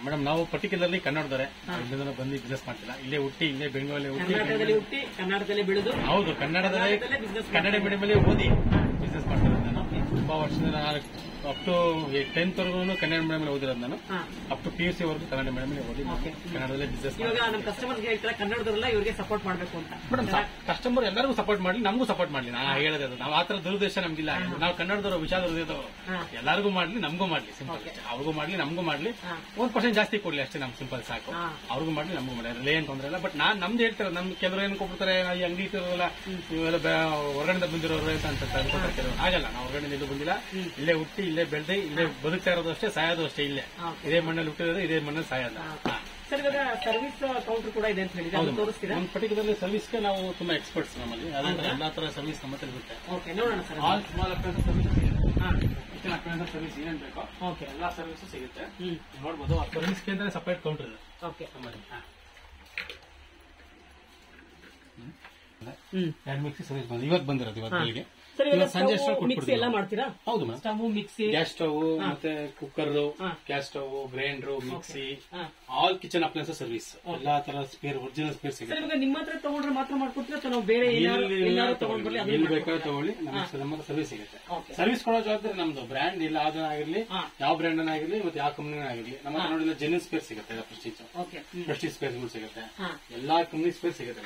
Madam ನಾವು particularly ಕನ್ನಡದವರೇ, ಇಲ್ಲಿಂದ ಬಂದು ಬಿಸ್ನೆಸ್ ಮಾಡ್ತಿಲ್ಲ. ಇಲ್ಲೇ ಹುಟ್ಟಿ ಇಲ್ಲೇ ಬೆಂಗಳೂರಲ್ಲಿ ಹುಟ್ಟಿ ಕನ್ನಡದಲ್ಲಿ ಬೆಳೆದು ಹೌದು ಕನ್ನಡದಲ್ಲಿ ಕನ್ನಡ ಮೀಡಿಯಂ ಅಲ್ಲಿ ಓದಿ ಬಿಸ್ನೆಸ್ ಮಾಡ್ತಿರೋದು ನಾನು. ತುಂಬಾ ವರ್ಷದಿಂದ ಅಪ್ ಟು 10th ವರೆಗೂ ಕನ್ನಡ ಮೀಡಿಯಂ ಅಲ್ಲಿ ಓದಿರೋದು ನಾನು. ಅಪ್ ಟು PUC ವರೆಗೂ ಕನ್ನಡ ಮೀಡಿಯಂ ಅಲ್ಲಿ ಓದಿ ಕನ್ನಡದಲ್ಲೇ ಬಿಸ್ನೆಸ್. ಇವಾಗ ನಮ್ಮ ಕಸ್ಟಮರ್ ಹೇಳ್ತಾರೆ ಕನ್ನಡದವರೆಲ್ಲ ಇವರಿಗೆ ಸಪೋರ್ಟ್ ಮಾಡಬೇಕು ಅಂತ. ಮೇಡಮ್ ಕಸ್ಟಮರ್ ಎಲ್ಲರಿಗೂ ಸಪೋರ್ಟ್ ಮಾಡ್ಲಿ, ನಮಗೂ ಸಪೋರ್ಟ್ ಮಾಡ್ಲಿ. ನಾ ಹೇಳೋದು ನಾವು ಆತರ ದುರುದ್ದೇಶ ನಮ್ಗಿಲ್ಲ. ನಾವು ಕನ್ನಡದವರು ವಿಚಾರ ಹೃದಯದವರು, ಎಲ್ಲರಿಗೂ ಮಾಡ್ಲಿ, ನಮಗೂ ಮಾಡ್ಲಿ, ಸಿಂಪಲ್. ಅವ್ರಿಗೂ ಮಾಡ್ಲಿ, ನಮಗೂ ಮಾಡ್ಲಿ, 1% ಜಾಸ್ತಿ ಕೊಡ್ಲಿ ಅಷ್ಟೇ, ನಮ್ ಸಿಂಪಲ್ ಸಾಕು. ಅವ್ರಿಗೂ ಮಾಡ್ಲಿ, ನಮಗೂ ಮಾಡ್ಲಿ, ಅದ್ರಲ್ಲಿ ಏನ್ ತೊಂದ್ರೆ ಇಲ್ಲ. ಬಟ್ ನಮ್ದು ಹೇಳ್ತಾರೆ, ನಮ್ ಕೆಲವರು ಏನ್ ಕೊಡ್ತಾರೆ, ಈ ಅಂಗಡಿ ಇರೋಲ್ಲ, ಇವೆಲ್ಲ ಹೊರಗಡೆ ಬಂದಿರೋರು ಅಂತ ಅನ್ಕೊತಾರೆ ಕೆಲವರು. ಆಗಲ್ಲ, ನಾವು ಹೊರಗಡೆ ಎಲ್ಲೂ ಬಂದಿಲ್ಲ, ಇಲ್ಲೇ ಹುಟ್ಟಿ ಇಲ್ಲೇ ಬೆಳೆದು ಇಲ್ಲೇ ಬದುಕ್ತಾ ಇರೋದು ಅಷ್ಟೇ, ಸಾಯೋದು ಅಷ್ಟೇ ಇಲ್ಲೇ. ಇದೇ ಮಣ್ಣಲ್ಲಿ ಹುಟ್ಟಿರೋದು, ಇದೇ ಮಣ್ಣಲ್ಲಿ ಸಾಯೋದು. ಸರ್, ಇವಾಗ ಸರ್ವಿಸ್ ಕೌಂಟರ್ ಕೂಡ ಇದೆ ಅಂತ ಹೇಳಿದ್ರೆ ತೋರಿಸ್ತೀರಾ? ಒಂದು ಪರ್ಟಿಕ್ಯುಲರ್ ಸರ್ವಿಸ್ಗೆ ನಾವು ತುಂಬಾ ಎಕ್ಸ್ಪರ್ಟ್ಸ್ ನಮ್ಮಲ್ಲಿ. ಅದಂದ್ರೆ ಎಲ್ಲಾ ತರ ಸರ್ವಿಸ್ ನಮ್ಮ ಹತ್ರ ಇರುತ್ತೆ. ಓಕೆ, ನೋಡೋಣ sir. All small appliances service, kitchen appliances service ಏನೇನು ಬೇಕೋ ಎಲ್ಲಾ ಸರ್ವಿಸ್ ಸಿಗುತ್ತೆ. ನೋಡಬಹುದು. ಆ ಸರ್ವಿಸ್ಗೆ ಅಂತ ಸಪರೇಟ್ ಕೌಂಟರ್ ಇದೆ. ಓಕೆ, ನಮ್ಮಲ್ಲಿ ಹ್ಯಾಂಡ್ ಮಿಕ್ಸಿ ಸರ್ವಿಸ್ ಬಂದು ಇವತ್ತು ಬಂದಿರೋದು, ಇವತ್ತು ಬೆಳಿಗ್ಗೆ. ಸಂಜೆ ಮಿಕ್ಸಿ ಎಲ್ಲ ಮಾಡ್ತೀರಾ? ಹೌದು madam. Stove, mixie, gas stove, ಮತ್ತೆ cooker, gas stove, grinder, mixie, all kitchen appliances service, ಎಲ್ಲಾ ತರ ಸ್ಪೇರ್, ಒರಿಜಿನಲ್ ಸ್ಪೇರ್ ಸಿಗುತ್ತೆ. ಇವಾಗ ನಿಮ್ಮ ಹತ್ರ ತಗೊಂಡ್ರೆ ಮಾತ್ರ ಮಾಡ್ಕೊಡ್ತೀರಾ ಅಥವಾ ನಾವು ಬೇರೆ ಎಲ್ಲಾರು ತಗೊಂಡ್ಬರ್ಲಿ? ಎಲ್ಲಿ ಬೇಕಾದ್ರೂ ತಗೊಳ್ಳಿ, ನಮ್ಮ ಸರ್ವಿಸ್ ಸಿಗುತ್ತೆ. ಸರ್ವಿಸ್ ಕೊಡೋ ಜವಾಬ್ದಾರಿ ನಮ್ದು. ಬ್ರ್ಯಾಂಡ್ ಇಲ್ಲ ಯಾವ್ದಾಗಿರ್ಲಿ, ಯಾವ ಬ್ರ್ಯಾಂಡ್ ಆಗಿರ್ಲಿ, ಮತ್ತೆ ಯಾವ ಕಂಪನಿ ಆಗಿರ್ಲಿ, ನಮ್ಮ ಹತ್ರ ನೋಡಿದ್ರೆ ಜೆನ್ಯೂನ್ ಸ್ಪೇರ್ ಸಿಗುತ್ತೆ. ಪ್ರೆಸ್ಟೀಜ್ ಸ್ಪೇರ್ ಸಿಗುತ್ತೆ, ಎಲ್ಲಾ ಕಂಪನಿ ಸ್ಪೇರ್ ಸಿಗುತ್ತೆ.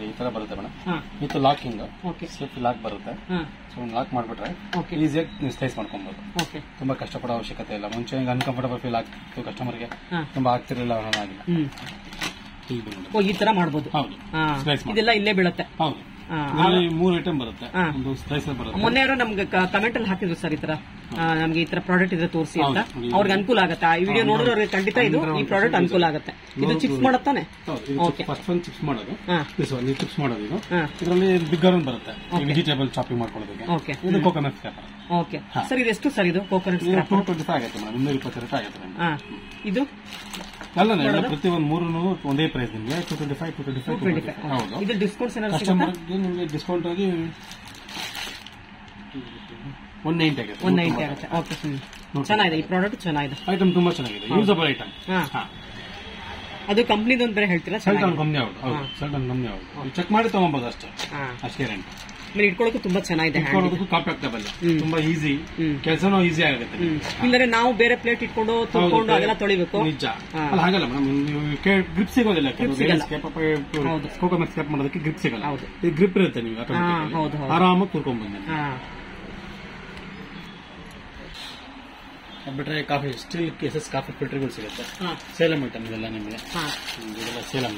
ಈ ತರ ಬರುತ್ತೆ madam. With locking, safety lock ಬರುತ್ತೆ. ಸೊ ಲಾಕ್ ಮಾಡ್ಬಿಟ್ರೆ ಈಸಿಯಾಗಿ ನೀವು ಸ್ಲೈಸ್ ಮಾಡ್ಕೊಬಹುದು. ತುಂಬಾ ಕಷ್ಟಪಡೋ ಅವಶ್ಯಕತೆ ಇಲ್ಲ. ಮುಂಚೆ ಅನ್ಕಂಫರ್ಟಬಲ್ ಫೀಲ್ ಆಗ್ತಿತ್ತು ಕಸ್ಟಮರ್ಗೆ, ತುಂಬಾ ಆಗ್ತಿರ್ಲಿಲ್ಲ, ಅನ್ನೋದಾಗಿಲ್ಲ. ಈ ತರ ಮಾಡಬಹುದು. ಹೌದು, ಇದೆಲ್ಲ ಇಲ್ಲೇ ಬೀಳುತ್ತೆ. ಹೌದು, ಇದರಲ್ಲಿ 3 ಐಟಮ್ ಬರುತ್ತೆ. ಒಂದು ಸ್ಲೈಸರ್ ಬರುತ್ತೆ. ಮೊನ್ನೆ ಯಾರೋ ನಮ್ಗೆ ಕಮೆಂಟ್ ಅಲ್ಲಿ ಹಾಕಿದ್ರು ಸರ್, ಈ ತರ ನಮ್ಗೆ ಈ ತರ ಪ್ರಾಡಕ್ಟ್ ಇದ್ರೆ ತೋರಿಸಿ ಅಂತ. ಅವ್ರಿಗೆ ಅನುಕೂಲ ಆಗುತ್ತೆ. ಈ ವಿಡಿಯೋ ನೋಡಿದ್ರೆ ಅವ್ರಿಗೆ ಖಂಡಿತ ಈ ಪ್ರಾಡಕ್ಟ್ ಅನುಕೂಲ ಆಗುತ್ತೆ. ಇದು ಚಿಪ್ಸ್ ಮಾಡುತ್ತಾನೆ. ಫಸ್ಟ್ ಒಂದು ಚಿಪ್ಸ್ ಮಾಡೋದು, ಚಿಪ್ಸ್ ಮಾಡೋದು. ಇದು ಇದರಲ್ಲಿ ಬಿಗ್ಗರ್ ಒಂದು ಬರುತ್ತೆ, ವೆಜಿಟೇಬಲ್ ಚಾಪಿಂಗ್ ಮಾಡ್ಕೊಳ್ಳೋದಕ್ಕೆ. ಇದು ಕೋಕೋನಟ್ ಸ್ಕ್ರಾಪರ್. ಓಕೆ ಸರ್, ಇದು ಎಷ್ಟು ಸರ್? ಇದು ಕೋಕೋನಟ್ ಸ್ಕ್ರಾಪರ್ 225 ಆಗುತ್ತೆ ಮೇಡಮ್, 220 ರೂಪಾಯಿ ಆಗುತ್ತೆ. ಇದು ಅಲ್ಲ, ಪ್ರತಿ ಒಂದು 3 ಒಂದೇ ಪ್ರೈಸ್ ನಿಮಗೆ 225. ಹೌದು, ಇದು ಡಿಸ್ಕೌಂಟ್ಸ್ ಏನಾದ್ರು ಕಸ್ಟಮರ್ ನಿಮಗೆ ಡಿಸ್ಕೌಂಟ್ ಆಗಿ 190 ಆಗುತ್ತೆ. 190 ಆಗುತ್ತೆ. ಓಕೆ, ಚೆನ್ನಾಗಿದೆ ಈ ಪ್ರಾಡಕ್ಟ್, ಚೆನ್ನಾಗಿದೆ. ಐಟಮ್ ತುಂಬಾ ಚೆನ್ನಾಗಿದೆ, ಯೂಸಬಲ್ ಐಟಮ್. ಅದು ಕಂಪ್ನಿದೊಂದು ಬೇರೆ ಹೇಳ್ತೀರಾ? ಸೆಲ್ಟನ್ ಕಂಪ್ನಿ. ಹೌದು, ಸೆಲ್ಟನ್ ಕಂಪ್ನಿ. ಹೌದು, ಚೆಕ್ ಮಾಡಿ ತಗೊಬಹುದು ಅಷ್ಟೇ, ಅಷ್ಟೇ ರೆಂಟ್. ಇಟ್ಕೊಳ್ಳೋಕೆ ತುಂಬಾ ಚೆನ್ನಾಗಿದೆ. ಕಾಂಪ್ಯಾಕ್ಟಬಲ್, ತುಂಬಾ ಈಸಿ, ಕೆಲಸನೂ ಈಸಿ ಆಗುತ್ತೆ. ಇಲ್ಲದ್ರೆ ನಾವು ಬೇರೆ ಪ್ಲೇಟ್ ಇಟ್ಕೊಂಡು ತುಂಬಿಕೊಂಡು ಅದೆಲ್ಲ ತೊಳಿಬೇಕು. ನಿಜ, ಅಲ್ಲ ಹಾಗಲ್ಲ ಮೇಡಮ್. ಗ್ರಿಪ್ ಸಿಗೋದಿಲ್ಲ. ಕೋಕೋನಟ್ ಸ್ಕ್ರಾಪ್ ಮಾಡೋದಕ್ಕೆ ಗ್ರಿಪ್ ಸಿಗಲ್ಲ. ಈ ಗ್ರಿಪ್ ಇರುತ್ತೆ, ನೀವು ಆರಾಮಾಗಿ ತುರ್ಕೊಂಡ್ಬಂದ. ಬಿಟ್ರೆ ಕಾಫಿ, ಸ್ಟಿಲ್ ಕೇಸಸ್ ಕಾಫಿ ಫಿಲ್ಟರ್ಗಳು ಸಿಗುತ್ತೆ. ಸೇಲಂ ಐಟಮ್ ಇದೆಲ್ಲ ನಿಮಗೆ. ಇದೆಲ್ಲ ಸೇಲಂ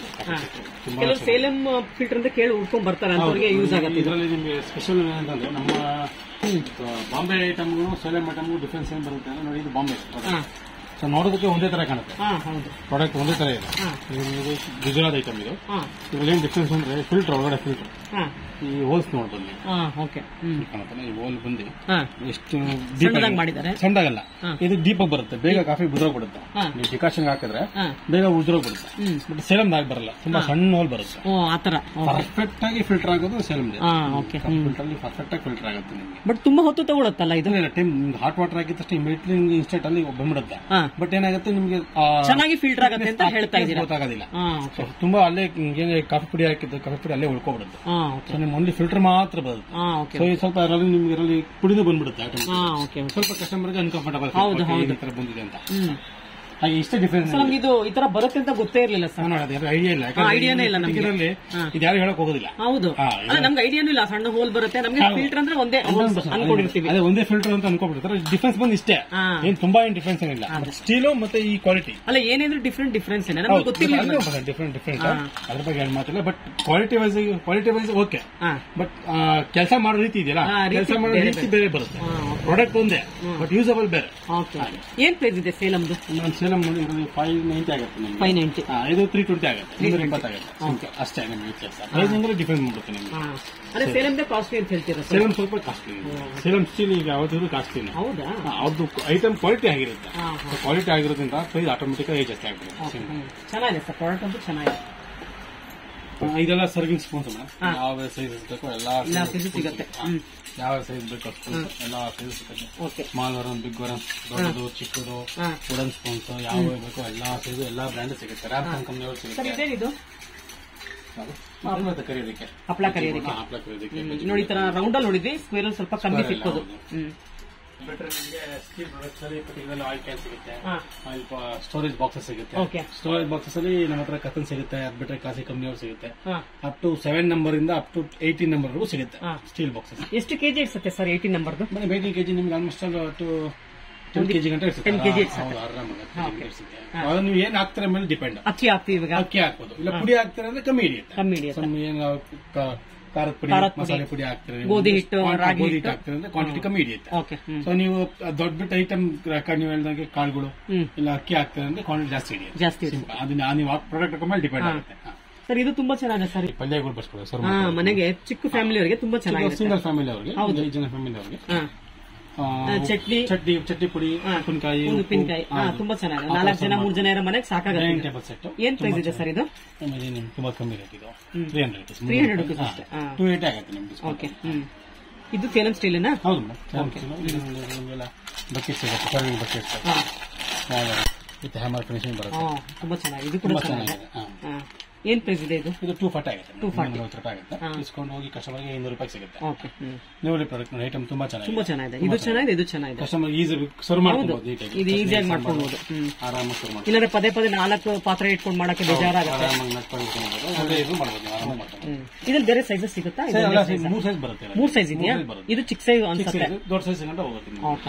ಸೇಲಂ ಫಿಲ್ಟರ್ ಅಂತ ಕೇಳಿ ಉಡ್ಕೊಂಡ್ ಬರ್ತಾರೆ, ಅವ್ರಿಗೆ ಯೂಸ್ ಆಗುತ್ತೆ. ಇದರಲ್ಲಿ ನಿಮಗೆ ಸ್ಪೆಷಲ್ ಏನಂತಂದ್ರೆ, ನಮ್ಮ ಬಾಂಬೆ ಐಟಮ್ಗೂ ಸೇಲಂ ಐಟಮ್ಗೂ ಡಿಫ್ರೆನ್ಸ್ ಏನ್ ಬರುತ್ತೆ ಅಂದ್ರೆ, ನೋಡಿ ಇದು ಬಾಂಬೆ. ಸೊ ನೋಡೋದಕ್ಕೆ ಒಂದೇ ತರ ಕಾಣುತ್ತೆ, ಪ್ರಾಡಕ್ಟ್ ಒಂದೇ ತರ ಇದೆ. ಗುಜರಾತ್ ಐಟಮ್ ಇದು. ಇದ್ರಲ್ಲಿ ಏನ್ ಡಿಫ್ರೆನ್ಸ್ ಅಂದ್ರೆ, ಫಿಲ್ಟರ್ ಒಳಗಡೆ ಫಿಲ್ಟರ್, ಈ ಹೋಲ್ಸ್ ನೋಡ್ಬೋದು ಕಾಣುತ್ತಲ್ಲ, ಈ ಹೋಲ್ ಬಂದು ಎಷ್ಟು ಡೀಪ್ ಮಾಡಿದ್ದಾರೆ. ಸಣ್ಣದಾಗಲ್ಲ, ಇದು ಡೀಪ್ ಆಗಿ ಬರುತ್ತೆ, ಬೇಗ ಕಾಫಿ ಉದುರೋಗ್ಬಿಡುತ್ತೆ. ನೀವು ಡಿಕಾಷನ್ ಹಾಕಿದ್ರೆ ಬೇಗ ಉದುರೋಗ್ಬಿಡುತ್ತೆ. ಬಟ್ ಸೇಲಂ ಆಗಿ ಬರಲ್ಲ, ತುಂಬಾ ಸಣ್ಣ ಹೋಲ್ ಬರುತ್ತೆ. ಪರ್ಫೆಕ್ಟ್ ಆಗಿ ಫಿಲ್ಟರ್ ಆಗೋದು ಸೇಲಂ. ಫಿಲ್ಟರ್ ಅಲ್ಲಿ ಪರ್ಫೆಕ್ಟ್ ಆಗಿ ಫಿಲ್ಟರ್ ಆಗುತ್ತೆ ನಿಮಗೆ. ಬಟ್ ತುಂಬಾ ಹೊತ್ತು ತಗೊಳುತ್ತಲ್ಲ ಇದು. ಟೈಮ್ ಹಾಟ್ ವಾಟರ್ ಆಗಿದ ತಕ್ಷಣ ಇಮಿಡಿಯೇಟ್ಲಿ ಇನ್ಸ್ಟೆಂಟ್ ಅಲ್ಲಿ ಬಂದ್ಬಿಡುತ್ತೆ. ಬಟ್ ಏನಾಗುತ್ತೆ, ನಿಮಗೆ ಚೆನ್ನಾಗಿ ಫಿಲ್ಟರ್ ಆಗುತ್ತೆ ಅಂತ ಹೇಳ್ತಾ ಇದ್ದೀರಾ? ಗೊತ್ತಾಗೋದಿಲ್ಲ. ತುಂಬಾ ಅಲ್ಲೇ ಕಾಫಿ ಪುಡಿ ಹಾಕಿದ್ದು, ಕಾಫಿ ಪುಡಿ ಅಲ್ಲೇ ಉಳ್ಕೊಬಿಡುತ್ತೆ. ಓನ್ಲಿ ಫಿಲ್ಟರ್ ಮಾತ್ರ ಬರುತ್ತೆ. ಸೊ ಸ್ವಲ್ಪ ನಿಮ್ಗೆ ಇದರಲ್ಲಿ ಪುಡಿನೂ ಬಂದ್ಬಿಡುತ್ತೆ. ಸ್ವಲ್ಪ ಕಸ್ಟಮರ್ಗೆ ಅನ್ಕಂಫರ್ಟಬಲ್ ಬಂದಿದೆ ಅಂತ. ಹಾಗೆ ಇಷ್ಟೇ ಡಿಫ್ರೆನ್ಸ್. ಇದು ಈ ತರ ಬರುತ್ತೆ ಅಂತ ಗೊತ್ತೇ ಇರಲಿಲ್ಲ ಸರ್. ಐಡಿಯಾ ಇಲ್ಲ, ಐಡಿಯಾನೇ ಇಲ್ಲ ನಮಗೆ. ಇದು ಯಾರು ಹೇಳಕ್ ಹೋಗೋದಿಲ್ಲ. ಹೌದು, ನಮ್ಗೆ ಐಡಿಯಾನೂ ಇಲ್ಲ. ಸಣ್ಣ ಹೋಲ್ ಬರುತ್ತೆ, ನಮ್ಗೆ ಫಿಲ್ಟರ್ ಅಂದ್ರೆ ಒಂದೇ ಅನ್ಕೊಂಡಿರ್ತೀವಿ. ಅದೇ ಒಂದೇ ಫಿಲ್ಟರ್ ಅಂತ ಅನ್ಕೊಂಡ್ಬಿಡ್ತಾರೆ. ಡಿಫ್ರೆನ್ಸ್ ಬಂದು ಇಷ್ಟೇ, ಏನ್ ತುಂಬಾ ಏನ್ ಡಿಫ್ರೆನ್ಸ್ ಏನಿಲ್ಲ. ಸ್ಟೀಲು ಮತ್ತೆ ಈ ಕ್ವಾಲಿಟಿ ಅಲ್ಲ, ಏನೇನು ಡಿಫ್ರೆನ್ಸ್ ಏನೇ ನಮ್ಗೆ ಗೊತ್ತಿಲ್ಲ. ಡಿಫ್ರೆಂಟ್ ಅದ್ರ ಬಗ್ಗೆ ಏನು ಮಾತಿಲ್ಲ. But quality wise okay. But ಕೆಲಸ ಮಾಡೋ ರೀತಿ ಇದೆಯಲ್ಲ, ಕೆಲಸ ಮಾಡೋ ರೀತಿ ಬೇರೆ ಬರುತ್ತೆ. ಪ್ರಾಡಕ್ಟ್ ಒಂದೇ, ಬಟ್ ಯೂಸಬಲ್ ಬೇರೆ. ಏನ್ ಪ್ರೈಸ್ ಇದೆ ಸೇಲಂದು? ಸೇಲಂ ನೋಡಿ 590 ಆಗುತ್ತೆ. 590. ಇದು 320 ಆಗುತ್ತೆ, 320 ಆಗುತ್ತೆ ಅಷ್ಟೇ. ನಿಮ್ಗೆ ವ್ಯತ್ಯಾಸ ಪ್ರೈಸ್ ಅಂದ್ರೆ ಡಿಫ್ರೆನ್ಸ್ ಮಾಡುತ್ತೆ ನಿಮ್ಗೆ. ಅದೇ ಸೇಲಂ ಕಾಸ್ಟ್ಲಿ ಅಂತ ಹೇಳ್ತೀರಾ? ಸೇಲಂ ಸ್ವಲ್ಪ ಕಾಸ್ಟ್ಲಿ. ಸೇಲಂ ಸ್ಟೀಲ್ ಈಗ ಯಾವ್ದು ಕಾಸ್ಟ್ಲಿ. ಹೌದಾ? ಅದು ಐಟಮ್ ಕ್ವಾಲಿಟಿ ಆಗಿರುತ್ತೆ. ಕ್ವಾಲಿಟಿ ಆಗಿರೋದ್ರಿಂದ ಪ್ರೈಸ್ ಆಟೋಮೆಟಿಕ್ ಆಗಿ ಜಾಸ್ತಿ ಆಗ್ಬಿಡುತ್ತೆ. ಚೆನ್ನಾಗಿದೆ ಸರ್, ಪ್ರಾಡಕ್ಟ್ ಅಂತೂ ಚೆನ್ನಾಗಿದೆ. ಇದೆಲ್ಲ ಸರ್ವಿಂಗ್ ಸ್ಪೂನ್ಸ್ ಮೇಡಮ್, ಯಾವ ಸೈಜ್ ಬೇಕೋ ಎಲ್ಲಾ ಸೈಜ್ ಸಿಗುತ್ತೆ. ಯಾವ ಸೈಜ್ ಬೇಕೋ ಸ್ಪೂನ್ಸ್ ಎಲ್ಲಾ ಸೈಜ್ ಸಿಗುತ್ತೆ. ಸ್ಮಾಲ್ ವರನ್, ಬಿಗ್ ವರನ್, ದೊಡ್ಡದು, ಚಿಕ್ಕದು, ವುಡನ್ ಸ್ಪೂನ್ಸ್ ಯಾವ ಬೇಕೋ ಎಲ್ಲಾ ಸೈಜ್ ಎಲ್ಲಾ ಬ್ರ್ಯಾಂಡ್ ಸಿಗುತ್ತೆ. ರ್ಯಾಪ್ಟನ್ ಕಂಪನಿಯವರು ಸಿಗುತ್ತೆ. ಕರಿಯೋದಕ್ಕೆ ಹಪ್ಪಳ ಕರಿಯೋದಕ್ಕೆ ನೋಡಿ, ಈ ತರ ರೌಂಡ್ ಅಲ್ಲಿ ನೋಡಿದ್ವಿ, ಸ್ಕ್ವೇರ್ ಅಲ್ಲಿ ಸ್ವಲ್ಪ ಕಮ್ಮಿ ಸಿಕ್ಕೋದು. ಸ್ಟೀಲ್ ಪ್ರಾಡಕ್ಟ್ಸ್ ಅಲ್ಲಿ ಪರ್ಟಿಕ್ಯುಲರ್ ಆಯಿಲ್ ಕ್ಯಾನ್ ಸಿಗುತ್ತೆ, ಸ್ಟೋರೇಜ್ ಬಾಕ್ಸಸ್ ಸಿಗುತ್ತೆ. ಸ್ಟೋರೇಜ್ ಬಾಕ್ಸಸ್ ಅಲ್ಲಿ ನಮ್ಮ ಹತ್ರ ಕತನ್ ಸಿಗುತ್ತೆ, ಅದ್ ಬಿಟ್ರೆ ಕಾಸಿ ಕಂಪನಿಯವರು ಸಿಗುತ್ತೆ. ಅಪ್ ಟು 7 ನಂಬರ್ ಇಂದ ಅಪ್ ಟು 18 ನಂಬರ್ ವರೆಗೂ ಸಿಗುತ್ತೆ ಸ್ಟೀಲ್ ಬಾಕ್ಸಸ್. ಎಷ್ಟು ಕೆಜಿ ಇರುತ್ತೆ ಸರ್ 18 ನಂಬರ್ದು? 18 ಕೆಜಿ ನಿಮ್ಗೆ ಆಲ್ಮೋಸ್ಟ್ ಟು 10 ಕೆಜಿ ಗಂಟೆ ಇರುತ್ತೆ. 10 ಕೆಜಿ ಇರುತ್ತೆ. ಅದು ನೀವು ಏನ್ ಹಾಕ್ತಾರೆ ಮೇಲೆ ಡಿಪೆಂಡ್. ಅಕ್ಕಿ ಹಾಕ್ತೀವಿ, ಅಕ್ಕಿ ಹಾಕ್ಬೋದು, ಇಲ್ಲ ಪುಡಿ ಹಾಕ್ತಾರೆ ಅಂದ್ರೆ ಕಮ್ಮಿ ಹಿಡಿಯುತ್ತೆ. ಖಾರದ ಪುಡಿ, ಮಸಾಲೆ ಪುಡಿ ಹಾಕ್ತಾರೆ, ಗೋಧಿ ಹಿಟ್ಟು, ರಾಗಿ ಹಿಟ್ಟು ಹಾಕ್ತಾರೆ ಅಂದ್ರೆ ಕ್ವಾಂಟಿಟಿ ಕಮ್ಮಿ ಹಿಡಿಯುತ್ತೆ. ಸೊ ನೀವು ದೊಡ್ಡ ಬಿಟ್ಟು ಐಟಮ್ ನೀವು ಹೇಳಿದಂಗೆ ಕಾಳುಗಳು ಇಲ್ಲ ಅಕ್ಕಿ ಹಾಕ್ತಾರೆ ಅಂದ್ರೆ ಕ್ವಾಂಟಿಟಿ ಜಾಸ್ತಿ ಹಿಡಿಯುತ್ತೆ. ಅದನ್ನ ನೀವು ಪ್ರಾಡಕ್ಟ್ ಮೇಲೆ ಡಿಪೆಂಡ್ ಆಗುತ್ತೆ. ಸರ್ ಇದು ತುಂಬಾ ಚೆನ್ನಾಗಿದೆ ಸರ್. ಪಲ್ಯಗಳು ಬರ್ಸ್ಕೊಳ್ಳಿ ಸರ್, ಮನೆಗೆ ಚಿಕ್ಕ ಫ್ಯಾಮಿಲಿ ಅವರಿಗೆ ತುಂಬಾ ಚೆನ್ನಾಗಿದೆ. ಸಿಂಗಲ್ ಫ್ಯಾಮಿಲಿ ಅವರಿಗೆ, 5 ಜನ ಫ್ಯಾಮಿಲಿ ಅವರಿಗೆ ಚಟ್ನಿ ಪುಡಿ, ಉಪ್ಪಿನಕಾಯಿ ತುಂಬಾ ಚೆನ್ನಾಗಿದೆ. 4 ಜನ 3 ಜನ ಇರೋ ಮನೆಗೆ ಸಾಕಾಗುತ್ತೆ. ಟೇಬಲ್ ಸೆಟ್ ಏನ್ ಪ್ರೈಸ್ ಇದೆ ಸರ್ ಇದು? ತುಂಬಾ ಕಮ್ಮಿ ರೇಟ್ ಇದು, 300 ರುಪೀಸ್ ಅಷ್ಟೇ. 280 ಆಗುತ್ತೆ ನಿಮ್ಗೆ. ಓಕೆ, ಇದು ಸೇಲಂ ಸ್ಟೀಲ್ ನಾ? ಹೌದು ನಿಮಗೆಲ್ಲ ಬಕೆಟ್ ಸಿಗುತ್ತೆ, serving bucket with hammer finishing ಬರುತ್ತೆ. ತುಂಬಾ ಚೆನ್ನಾಗಿದೆ, ಇದು ಕೂಡ ಚೆನ್ನಾಗಿದೆ. ಏನ್ ಪ್ರೈಸ್ ಇದೆ ಇದು? ಇದು 240 ಆಗುತ್ತೆ, 240 ರೂಪಾಯಿ ಆಗುತ್ತೆ. ಡಿಸ್ಕೌಂಟ್ ಹೋಗಿ ಕಸ್ಟಮರ್ಗೆ 500 ರೂಪಾಯಿ ಸಿಗುತ್ತೆ. ಓಕೆ, ನೋಡಿ ಪ್ರಾಡಕ್ಟ್ ಐಟಮ್ ತುಂಬಾ ಚೆನ್ನಾಗಿದೆ, ಇದು ಚೆನ್ನಾಗಿದೆ, ಇದು ಚೆನ್ನಾಗಿದೆ. ಕಸ್ಟಮರ್ ಈಸಿ ಸರ್ವ್ ಮಾಡ್ಕೊಬಹುದು, ಇದು ಈಸಿಯಾಗಿ ಮಾಡ್ಕೊಬಹುದು. ಆರಾಮಾಗಿ ಸರ್ವ್ ಮಾಡ್ಬೋದು. ಇಲ್ಲಾಂದ್ರೆ ಪದೇ 4 ಪಾತ್ರೆ ಇಟ್ಕೊಂಡು ಮಾಡಕ್ಕೆ ಬೇಜಾರಾಗುತ್ತೆ. ಆರಾಮಾಗಿ ನಡ್ಕೊಂಡು ಇದು ಮಾಡ್ಬೋದು, ಆರಾಮಾಗಿ ಮಾಡ್ಕೊಂಡು. ಇದ್ರಲ್ಲಿ ಬೇರೆ ಸೈಜಸ್ ಸಿಗುತ್ತಾ? 3 ಸೈಜ್ ಬರುತ್ತೆ. 3 ಸೈಜ್ ಇದೆಯಾ? ಇದು ಚಿಕ್ಕ ಸೈಜ್ ಅನ್ಸುತ್ತೆ, ದೊಡ್ಡ ಸೈಜ್ ಗಂಟ ಹೋಗುತ್ತೆ.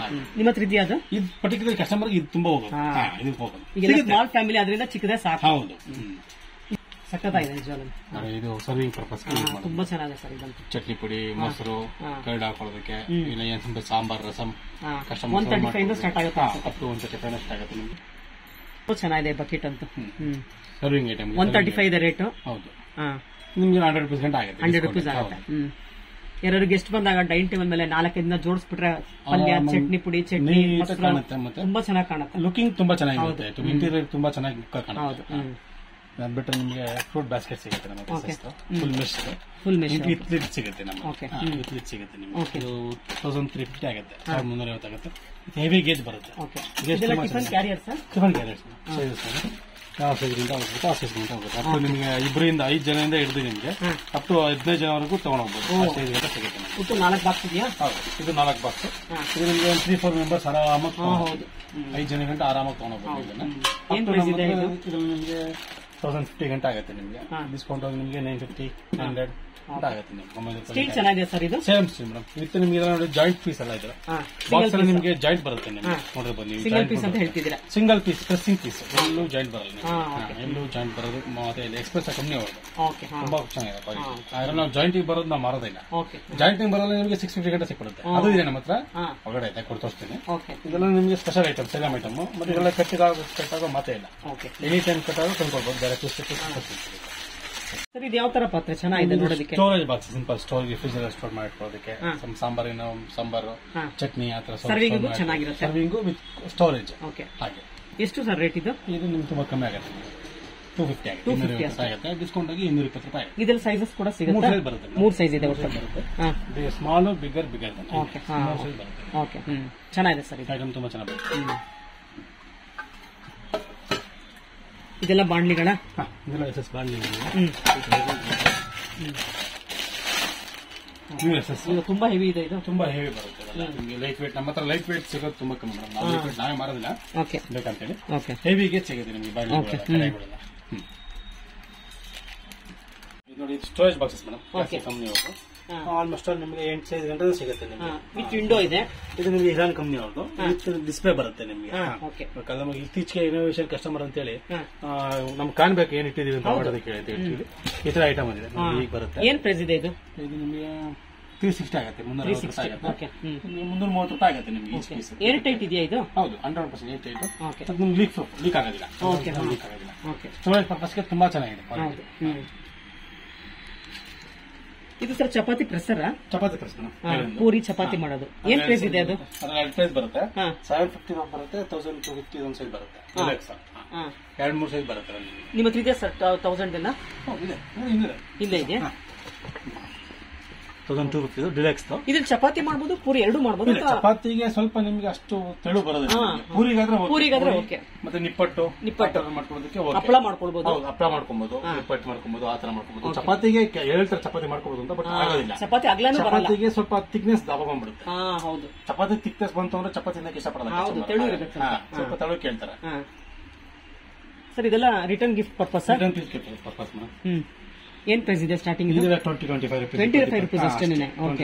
ನಿಮ್ಮ ಹತ್ರ ಇದೆಯಾ ಅದು? ಇದು ಪರ್ಟಿಕ್ಯುಲರ್ ಕಸ್ಟಮರ್ಗೆ ಇದು ತುಂಬಾ ಹೋಗುತ್ತೆ. ಇದು ಹೋಗುತ್ತೆ. ಈಗ ಸ್ಮಾಲ್ ಫ್ಯಾಮಿಲಿ ಆದ್ರಿಂದ ಚಿಕ್ಕದೇ ಸಾಕು. ಹೌದು, ಸಕ್ಕತ್ತಾಗಿದೆ ನಿಜವಾಗ್ಲೂ. ಇದು ಸರ್ವಿಂಗ್ ಪರ್ಪಸ್ ತುಂಬಾ ಚೆನ್ನಾಗಿದೆ ಸರ್. ಇದಂತೂ ಚಟ್ನಿ ಪುಡಿ, ಮೊಸರು, ಕರ್ಡ್ ಹಾಕೊಳ್ಳೋದಕ್ಕೆ, ಇಲ್ಲ ಏನ್ ಸ್ವಲ್ಪ ಸಾಂಬಾರ್, ರಸಂ, ಕಸ್ಟಮರ್ 135 ಸ್ಟಾರ್ಟ್ ಆಗುತ್ತೆ. ಅಪ್ ಟು 135 ಸ್ಟಾರ್ಟ್ ಆಗುತ್ತೆ ನಿಮ್ಗೆ. ತುಂಬಾ ಚೆನ್ನಾಗಿದೆ ಬಕೆಟ್ ಅಂತೂ. ಸರ್ವಿಂಗ್ ಐಟಮ್ 135 ಇದೆ ರೇಟು. ಹೌದು, ನಿಮ್ಗೆ 100 ರೂಪೀಸ್ ಗಂಟೆ ಆಗುತ್ತೆ. 100 ರೂಪೀಸ್ ಆಗುತ್ತೆ. ಯಾರು ಗೆಸ್ಟ್ ಬಂದಾಗ ಡೈನಿಂಗ್ ಟೇಬಲ್ ಮೇಲೆ 4 ದಿನ ಜೋಡಿಸ್ಬಿಟ್ರೆ ಪಲ್ಯ, ಚಟ್ನಿ ಪುಡಿ, ಚಟ್ನಿ ತುಂಬಾ ಚೆನ್ನಾಗಿ ಕಾಣುತ್ತೆ. ಲುಕಿಂಗ್ ತುಂಬಾ ಚೆನ್ನಾಗಿರುತ್ತೆ, ಇಂಟೀರಿಯರ್ ತುಂಬಾ ಚೆನ್ನಾಗಿ ಕಾಣುತ್ತೆ. ಅದ್ ಬಿಟ್ಟರೆ ನಿಮಗೆ ಫ್ರೂಟ್ ಬಾಸ್ಕೆಟ್ ಸಿಗುತ್ತೆ ನಮ್ಮ ಫುಲ್ ಮೆಶ್ ವಿತ್ ಲಿಡ್ ಸಿಗುತ್ತೆ. ವಿತ್ ಲಿಡ್ ಸಿಗುತ್ತೆ ನಿಮಗೆ. ಇದು 1350 ಆಗುತ್ತೆ, 1350 ಆಗುತ್ತೆ. ಹೆವಿ ಗೇಜ್ ಬರುತ್ತೆ. Tiffin carrier sir, tiffin carriers ಯಾವ ಸೈಜ್ಗಿಂತ ಹೋಗುತ್ತೆ ಆ ಸೈಜ್ಗಿಂತ ಹೋಗುತ್ತೆ. ಅಪ್ ಟು ನಿಮಗೆ 5 ಜನದಿಂದ ಹಿಡಿದು ನಿಮಗೆ ಅಪ್ ಟು 15 ಜನವರೆಗೂ ತಗೊಂಡೋಗ್ಬೋದು. ಸೈಜ್ ಗಂಟೆ ಸಿಗುತ್ತೆ. ಒಟ್ಟು 4 ಬಾಕ್ಸ್ ಇದೆಯಾ? ಹೌದು, ಇದು 4 ಬಾಕ್ಸ್. ಇದು ನಿಮಗೆ 3-4 ಮೆಂಬರ್ಸ್ ಆರಾಮಾಗಿ 5 ಜನ ಗಂಟೆ ಆರಾಮಾಗಿ ತಗೊಂಡೋಗ್ಬೋದು. ಇದರಲ್ಲಿ ನಿಮಗೆ 1050 ಗಂಟೆ ಆಗುತ್ತೆ ನಿಮಗೆ. ಡಿಸ್ಕೌಂಟ್ ಹೋಗಿ ನಿಮಗೆ 950, 100 ಆಗುತ್ತೆ ನಿಮ್ಗೆ. ಸ್ಟೀಲ್ ಚೆನ್ನಾಗಿದೆ ಸರ್ ಇದು. Same steel madam. ವಿತ್ ನಿಮಗೆ ನೋಡಿ ಜಾಯಿಂಟ್ ಪೀಸ್ ಎಲ್ಲ ಇದೆ. ಬಾಕ್ಸ್ ಅಲ್ಲಿ ನಿಮಗೆ ಜಾಯಿಂಟ್ ಬರುತ್ತೆ ನಿಮಗೆ. ನೋಡಿರ್ಬೋದು ನೀವು. ಸಿಂಗಲ್ ಪೀಸ್ ಅಂತ ಹೇಳ್ತಿದ್ದೀರಾ? ಸಿಂಗಲ್ ಪೀಸ್, ಪ್ರೆಸ್ಸಿಂಗ್ ಪೀಸ್, ಎಲ್ಲೂ ಜಾಯಿಂಟ್ ಬರಲ್ಲ. ಎಲ್ಲೂ ಜಾಯಿಂಟ್ ಬರೋದು ಮತ್ತೆ ಎಕ್ಸ್ಪ್ರೆಸ್ ಕಂಪ್ನಿ ಅವ್ರದ್ದು. ತುಂಬಾ ಚೆನ್ನಾಗಿದೆ. ನಾವು ಜಾಯಿಂಟ್ ಬರೋದು ನಾವು ಮಾರೋದಿಲ್ಲ. ಜಾಯಿಂಟ್ ಬರೋದು ನಿಮಗೆ 650 ಗಂಟೆ ಸಿಕ್ಬಿಡುತ್ತೆ. ಅದು ಇದೆ ನಮ್ಮ ಹತ್ರ ಹೊರಗಡೆ ಐತೆ, ಕೊಟ್ಟು ತೋರಿಸ್ತೀನಿ. ಇದೆಲ್ಲ ನಿಮಗೆ ಸ್ಪೆಷಲ್ ಐಟಮ್, ಸೇಲಂ ಐಟಮ್. ಮತ್ತೆ ಇದೆಲ್ಲ ಕಟ್ಟಾಗೋ ಮಾತೇ ಇಲ್ಲ. ಎನಿ ಟೈಮ್ ಕಟ್ಟಾಗೋ ತಂದ್ಕೊಳ್ಬಹುದು. ಬೇರೆ ಸರ್ ಇದು ಯಾವ ತರ ಪಾತ್ರೆ ಚೆನ್ನಾಗಿದೆ ನೋಡೋದಕ್ಕೆ? Storage box, simple storage, fridge store ಮಾಡಿಕೊಳ್ಳೋದಕ್ಕೆ. ಸಾಂಬಾರು, ಚಟ್ನಿ ಆ ತರ ಸರ್ವಿಂಗ್ ಚೆನ್ನಾಗಿರುತ್ತೆ. Serving with storage. ಹಾಗೆ ಎಷ್ಟು ಸರ್ ರೇಟ್ ಇದು? ಇದು ನಿಮ್ಗೆ ತುಂಬಾ ಕಮ್ಮಿ ಆಗುತ್ತೆ, 250 ಆಗುತ್ತೆ. 250 ಆಗುತ್ತೆ. ಡಿಸ್ಕೌಂಟ್ ಆಗಿ 220 ರೂಪಾಯಿ. ಇದ್ರಲ್ಲಿ ಸೈಜಸ್ ಕೂಡ ಸಿಗುತ್ತೆ? 3 ಸೈಜ್ ಬರುತ್ತೆ. 3 ಸೈಜ್ ಇದೆ ಒಟ್ಟು. Small, bigger. ಓಕೆ, ಚೆನ್ನಾಗಿದೆ ಸರ್. ಐಟಮ್ ತುಂಬಾ ಚೆನ್ನಾಗಿ ಬರುತ್ತೆ. ಇದೆಲ್ಲ ಬಾಂಡ್ಲಿಗಳ? ಇದೆಲ್ಲ SS ಬಾಂಡ್ಲಿಗಳು. ತುಂಬಾ ಹೆವಿ ಇದೆ. ಇದು ತುಂಬಾ ಹೆವಿ ಬರುತ್ತೆ. ನಿಮಗೆ ಲೈಟ್ ವೇಟ್, ನಮ್ಮ ಹತ್ರ ಲೈಟ್ ವೇಟ್ ಸಿಗೋದು ತುಂಬಾ ಕಮ್ಮಿ. ನಾವೇ ಮಾರೋದಿಲ್ಲ ಬೇಕಂತೇಳಿ. ಹೆವಿಗೆ ಸಿಗುತ್ತೆ ನಿಮಗೆ ಬಾಂಡ್ಲಿಗಳೆಲ್ಲ. ನೋಡಿ, ಸ್ಟೋರೇಜ್ ಬಾಕ್ಸಸ್ ಮೇಡಮ್, ಕಂಪ್ನಿ ಅವರು. ಆಲ್ಮೋಸ್ಟ್ ನಿಮಗೆ 8 ಸೈಜ್ ಗಂಟೆ ಸಿಗುತ್ತೆ ನಿಮಗೆ. ವಿತ್ ವಿಂಡೋ ಇದೆ. ಇದು ನಿಮಗೆ ಇರಾನ್ ಕಂಪ್ನಿ ಅವ್ರದ್ದು. ಡಿಸ್ಪ್ಲೇ ಬರುತ್ತೆ ನಿಮಗೆ. ಇತ್ತೀಚೆಗೆ ಇನೋವೇಷನ್ ಕಸ್ಟಮರ್ ಅಂತ ಹೇಳಿ ನಮ್ಗೆ ಕಾಣ್ಬೇಕು ಏನ್ ಇಟ್ಟಿದೀವಿ ಅಂತ ಮಾಡೋದಕ್ಕೆ ಹೇಳ್ತೀವಿ. ಈ ತರ ಐಟಮ್ ಇದೆ ಈಗ ಬರುತ್ತೆ. ಏನ್ ಪ್ರೈಸ್ ಇದೆ ಇದು? ಇದು ನಿಮಗೆ 360 ಆಗುತ್ತೆ, 360 ರೂಪಾಯಿ ಆಗುತ್ತೆ. 330 ರೂಪಾಯಿ ಆಗುತ್ತೆ ನಿಮಗೆ. ಏರ್ ಟೈಟ್ ಇದೆಯಾ ಇದು? ಹೌದು, 100% ಏರ್ ಟೈಟ್. ನಿಮ್ಗೆ ಲೀಕ್ ಆಗೋದಿಲ್ಲ. ಸ್ಟೋರೇಜ್ ಪರ್ಪಸ್ಗೆ ತುಂಬಾ ಚೆನ್ನಾಗಿದೆ. ಇದು sir chapati pressure? Chapati press, puri chapati ಮಾಡೋದು. ಏನ್ ಪ್ರೈಸ್ ಇದೆ ಅದು? ಪ್ರೈಸ್ ಬರುತ್ತೆ 750 ಬರುತ್ತೆ, 1250 ಸೈಜ್ ಬರುತ್ತೆ. 2-3 ಸೈಜ್ ಬರುತ್ತೆ ನಿಮ್ಮ ಹತ್ರ ಇದೆ ಸರ್ 1000 ಎಲ್ಲ ಇಲ್ಲೇ ಇದೆ. 1002 ರುಪೀಸ್ ಡಿಲೆಕ್ಸ್. ಇದ್ರಲ್ಲಿ ಚಪಾತಿ ಮಾಡ್ಬೋದು, ಪೂರಿ ಎರಡು ಮಾಡ್ಬೋದು. ಚಪಾತಿಗೆ ಸ್ವಲ್ಪ ನಿಮ್ಗೆ ಅಷ್ಟು ತೆಳು ಬರೋದಿಲ್ಲ, ಪೂರಿಗಾದ್ರೆ ಓಕೆ. ಮತ್ತೆ ನಿಪ್ಪಟ್ಟು ಮಾಡ್ಕೊಳ್ಳೋದಕ್ಕೆ ಹಪ್ಪಳ ಮಾಡ್ಕೊಳ್ಬಹುದು, ಹಪ್ಪಳ ಮಾಡ್ಕೊಬಹುದು, ನಿಪ್ಪಟ್ಟು ಮಾಡ್ಕೊಬಹುದು, ಆತರ ಮಾಡ್ಕೊಬಹುದು. ಚಪಾತಿಗೆ ಹೇಳ್ತಾರೆ ಚಪಾತಿ ಮಾಡ್ಕೊಬಹುದು ಅಂತ, ಬಟ್ ಆಗೋದಿಲ್ಲ. ಚಪಾತಿ ಅಗ್ಲಾನು ಚಪಾತಿಗೆ ಸ್ವಲ್ಪ ಥಿಕ್ನೆಸ್ ದಪ್ಪ ಬಂದ್ಬಿಡುತ್ತೆ. ಹೌದು, ಚಪಾತಿ ಥಿಕ್ನೆಸ್ ಬಂತು ಅಂದ್ರೆ ಚಪಾತಿನ ಇಷ್ಟಪಡಲ್ಲ, ಸ್ವಲ್ಪ ತೆಳು ಕೇಳ್ತಾರೆ. ಸರ್ ಇದೆಲ್ಲ ರಿಟರ್ನ್ ಗಿಫ್ಟ್ ಪರ್ಪಸ್. ಏನ್ ಪ್ರೈಸ್ ಇದೆ ಸ್ಟಾರ್ಟಿಂಗ್? 25 ರೂಪೀಸ್ ಅಷ್ಟೇನೆ. ಓಕೆ,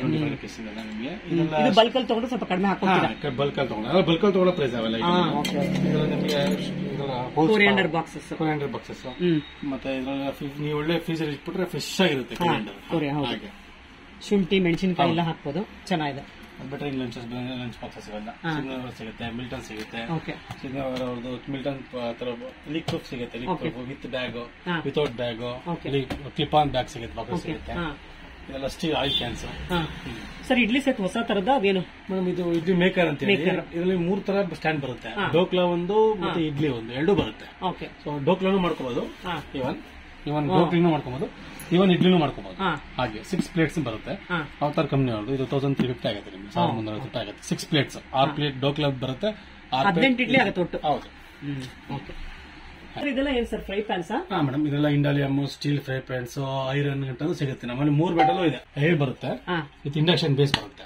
ಇದು ಬಲ್ಕ್ ಅಲ್ಲಿ ತಗೊಂಡು ಸ್ವಲ್ಪ ಕಡಿಮೆ ಹಾಕೋತೀರಾ? ಬಲ್ಕ್ ಅಲ್ಲಿ ತಗೊಳ್ಳೋ ಪ್ರೈಸ್ ಅವೆಲ್ಲ. 400 ಬಾಕ್ಸಸ್ ಮತ್ತೆ ನೀವು ಒಳ್ಳೆ ಫ್ರೀಜರ್ ಇಟ್ಬಿಟ್ರೆ ಫ್ರೆಶ್ ಆಗಿರುತ್ತೆ. ಶುಂಠಿ ಮೆಣಸಿನಕಾಯಿ ಎಲ್ಲ ಹಾಕ್ಬೋದು, ಚೆನ್ನಾಗಿದೆ. ಬಿಟ್ರೆ ಲಂಚ್ ಬಾಕ್ಸಸ್ ಇವೆಲ್ಲ ಸಿಗುತ್ತೆ, ಮಿಲ್ಟನ್ ಸಿಗುತ್ತೆ. ಅವ್ರದ್ದು ಮಿಲ್ಟನ್ ಲೀಕ್ ಪ್ರೂಫ್ ಸಿಗುತ್ತೆ, with bag, without bag, clip on bag ಸಿಗುತ್ತೆ, ಬಾಕ್ಸ್ ಸಿಗುತ್ತೆ. ಇದೆಲ್ಲ steel oil cans. Sir idli set ಹೊಸ ತರದ ಅದೇನು ಮೇಡಮ್? ಇದು ಇಡ್ಲಿ ಮೇಕರ್ ಅಂತ ಹೇಳಿ, ಇದರಲ್ಲಿ 3 ತರ ಸ್ಟ್ಯಾಂಡ್ ಬರುತ್ತೆ. ಡೋಕ್ಲಾ ಒಂದು ಮತ್ತೆ ಇಡ್ಲಿ ಒಂದು, ಎರಡು ಬರುತ್ತೆ. ಸೊ ಡೋಕ್ಲಾನು ಮಾಡ್ಕೋಬಹುದು, ಇವನ್ ಡೋಕ್ಲಿನೂ ಮಾಡ್ಕೋಬಹುದು, ಇವನ್ ಇಡ್ಲಿನೂ ಮಾಡ್ಕೋಬಹುದು. ಹಾಗೆ 6 ಪ್ಲೇಟ್ಸ್ ಬರುತ್ತೆ. ಅವತಾರ ಕಂಪ್ನಿ ಅವ್ರದ್ದು. ಇದು 1350 ಆಗುತ್ತೆ, ನಿಮ್ಗೆ 1350 ರೂಪಾಯಿ ಆಗುತ್ತೆ. 6 ಪ್ಲೇಟ್ಸ್, 6 ಪ್ಲೇಟ್ ಡೋಕ್ಲಾ ಬರುತ್ತೆ, 18 ಇಡ್ಲಿ ಆಗುತ್ತೆ ಒಟ್ಟು. ಹೌದು. ಇದೆಲ್ಲ ಏನ್ ಸರ್, ಫ್ರೈ ಪ್ಯಾನ್ಸ್? ಮೇಡಮ್ ಇದೆಲ್ಲ Hindalium steel fry pans, iron ಗಂಟು ಸಿಗುತ್ತೆ. ನಮ್ಮಲ್ಲಿ 3 ಬೆಡಲ್ಲೂ ಇದೆ. ಏರ್ ಬರುತ್ತೆ, ವಿತ್ ಇಂಡಕ್ಷನ್ ಬೇಸ್ ಬರುತ್ತೆ.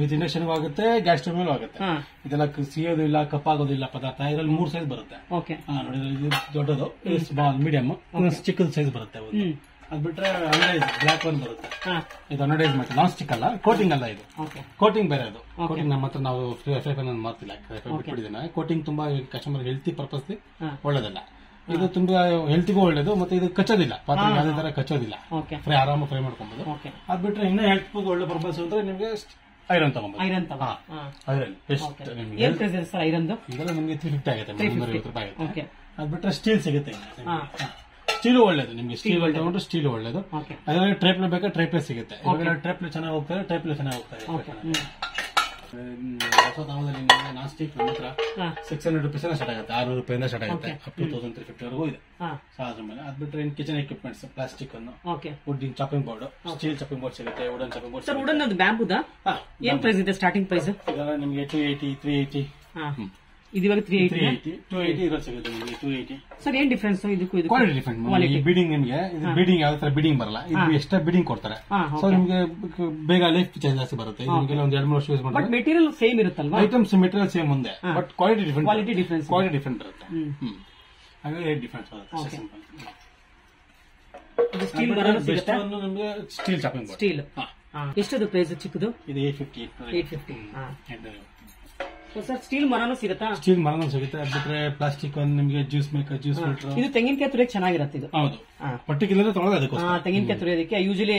ವಿತ್ ಇಂಡಕ್ಷನ್ ಆಗುತ್ತೆ, ಗ್ಯಾಸ್ ಸ್ಟವ್ ಮೇಲೂ ಆಗುತ್ತೆ. ಇದೆಲ್ಲ ಸಿಯೋದಿಲ್ಲ, ಕಪ್ಪಾಗೋದಿಲ್ಲ ಪದಾರ್ಥ. ಇದರಲ್ಲಿ 3 ಸೈಜ್ ಬರುತ್ತೆ. ನೋಡಿ, ಇದು ದೊಡ್ಡದು, ಸ್ಮಾಲ್, ಮೀಡಿಯಂ, ಚಿಕ್ಕದ ಸೈಜ್ ಬರುತ್ತೆ. ಅದ್ ಬಿಟ್ರೆ ಅನಡೈಸ್ ಬ್ಲಾಕ್ ಒನ್ ಬರುತ್ತೆ. ಇದು ಅನಡೈಸ್ ಮತ್ತೆ ನಾನ್ ಸ್ಟಿಕ್ ಅಲ್ಲ, ಕೋಟಿಂಗ್ ಅಲ್ಲ. ಇದು ಕೋಟಿಂಗ್ ಬೇರೆ. ಅದು ಕೋಟಿಂಗ್ ನಮ್ಮ ಹತ್ರ ನಾವು ಫ್ರೈ ಪ್ಯಾನ್ ಮಾಡ್ತಿಲ್ಲ, ಬಿಟ್ಬಿಟ್ಟಿದ್ದೇನೆ. ಕೋಟಿಂಗ್ ತುಂಬಾ ಕಸ್ಟಮರ್ ಹೆಲ್ತಿ ಪರ್ಪಸ್ ಒಳ್ಳೇದಲ್ಲ. ಇದು ತುಂಬಾ ಹೆಲ್ತಿಗೂ ಒಳ್ಳೇದು, ಮತ್ತೆ ಇದು ಕಚ್ಚೋದಿಲ್ಲ, ಪಾತ್ರೆ ಯಾವುದೇ ತರ ಕಚ್ಚೋದಿಲ್ಲ. ಆರಾಮ ಫ್ರೈ ಮಾಡ್ಕೊಬಹುದು. ಅದ್ ಬಿಟ್ರೆ ಇನ್ನೂ ಹೆಲ್ತ್ ಒಳ್ಳೆ ಪರ್ಪಸ್ ಅಂದ್ರೆ ನಿಮ್ಗೆ ಐರನ್ ತಗೊಂಬೋದು. Iron best. ಐರನ್ ಇದೆಲ್ಲ ನಿಮ್ಗೆ 350 ಆಗುತ್ತೆ, 350 ರೂಪಾಯಿ ಆಗುತ್ತೆ. ಅದ್ ಬಿಟ್ರೆ ಸ್ಟೀಲ್ ಸಿಗುತ್ತೆ. ಸ್ಟೀಲು ಒಳ್ಳೇದು, ನಿಮ್ಗೆ ಸ್ಟೀಲ್ ತಗೊಂಡ್ರೆ ಸ್ಟೀಲ್ ಒಳ್ಳೇದು. ಅದರಲ್ಲಿ ಟ್ರೈಪ್ಲೆ ಬೇಕಾ ಟ್ರೈಪ್ಲೆ ಸಿಗುತ್ತೆ. ಟ್ರೈಪ್ಲೆ ಚೆನ್ನಾಗಿ ಹೋಗ್ತಾರೆ, ಟ್ರೈಪ್ಲೆ ಚೆನ್ನಾಗಿ ಹೋಗ್ತಾರೆ. ನಾನ್ ಸ್ಟಿಕ್ ನಮ್ಮ ಹತ್ರ 600 ರೂಪೀಸ್ ಸ್ಟಾರ್ಟ್ ಆಗುತ್ತೆ, 600 ರೂಪಾಯಿಂದ ಸ್ಟಾರ್ಟ್ ಆಗುತ್ತೆ, ಅಪ್ ಟು 1350 ವರೆಗೂ ಇದೆ. ಅದ್ರ ಮೇಲೆ ಅದ್ ಬಿಟ್ರೆ ಕಿಚನ್ ಎಕ್ವಿಪ್ಮೆಂಟ್ಸ್, ಪ್ಲಾಸ್ಟಿಕ್ ಅನ್ನು, wood chopping board, steel chopping board ಸಿಗುತ್ತೆ, wooden chopping board. Sir wooden ಅದು ಬ್ಯಾಂಬೂದಾ? ಏನ್ ಪ್ರೈಸ್ ಇದೆ ಸ್ಟಾರ್ಟಿಂಗ್ ಪ್ರೈಸ್? ಇದೆಲ್ಲ ನಿಮ್ಗೆ 280, 380. ಇದಿವಾಗ 380, 280 ಇರೋ ಸಿಗುತ್ತೆ ನಿಮಗೆ. 280. ಸರ್ ಏನ್ ಡಿಫ್ರೆನ್ಸ್ ಇದಕ್ಕೂ? Quality different. ಬೀಡಿಂಗ್ ನಿಮಗೆ ಇದು ಬೀಡಿಂಗ್ ಯಾವ ತರ ಬೀಡಿಂಗ್ ಬರಲ್ಲ, ಇದು ಎಕ್ಸ್ಟ್ರಾ ಬೀಡಿಂಗ್ ಕೊಡ್ತಾರೆ. ಸೊ ನಿಮಗೆ ಬೇಗ ಲೈಫ್ ಚೇಂಜ್ ಜಾಸ್ತಿ ಬರುತ್ತೆ. ನಿಮಗೆ ಒಂದು 2-3 ವರ್ಷ ಯೂಸ್ ಮಾಡಿ. ಬಟ್ ಮೆಟೀರಿಯಲ್ ಸೇಮ್ ಇರುತ್ತಲ್ವಾ? ಐಟಮ್ಸ್ ಮೆಟೀರಿಯಲ್ ಸೇಮ್ ಮುಂದೆ, ಬಟ್ ಕ್ವಾಲಿಟಿ ಡಿಫ್ರೆಂಟ್ ಬರುತ್ತೆ. ಹಾಗಾಗಿ ರೇಟ್ ಡಿಫ್ರೆನ್ಸ್ ಬರುತ್ತೆ. ಸ್ಟೀಲ್ ಬರುತ್ತೆ, ನಿಮಗೆ ಸ್ಟೀಲ್ ಚಾಪಿಂಗ್ ಬೋರ್ಡ್. ಸ್ಟೀಲ್ ಎಷ್ಟದು ಪ್ರೈಸ್? ಚಿಕ್ಕದು ಇದು 850. ಸರ್ ಸ್ಟೀಲ್ ಮರನೂ ಸಿಗುತ್ತಾ? ಸ್ಟೀಲ್ ಮರನೂ ಸಿಗುತ್ತೆ. ಅದ್ ಬಿಟ್ರೆ ಪ್ಲಾಸ್ಟಿಕ್ ಒಂದು ನಿಮಗೆ ಜ್ಯೂಸ್ ಮೇಕರ್, ಜ್ಯೂಸ್ ಫಿಲ್ಟರ್. ಇದು ತೆಂಗಿನಕಾಯಿ ತುರಿಯಕ್ಕೆ ಚೆನ್ನಾಗಿರುತ್ತೆ. ಇದು ಹೌದು, ಪರ್ಟಿಕ್ಯುಲರ್ ತಗೊಳ್ಳೋದು ಅದಕ್ಕೋಸ್ಕರ. ತೆಂಗಿನಕಾಯಿ ತುರಿಯೋದಕ್ಕೆ ಯೂಶಲಿ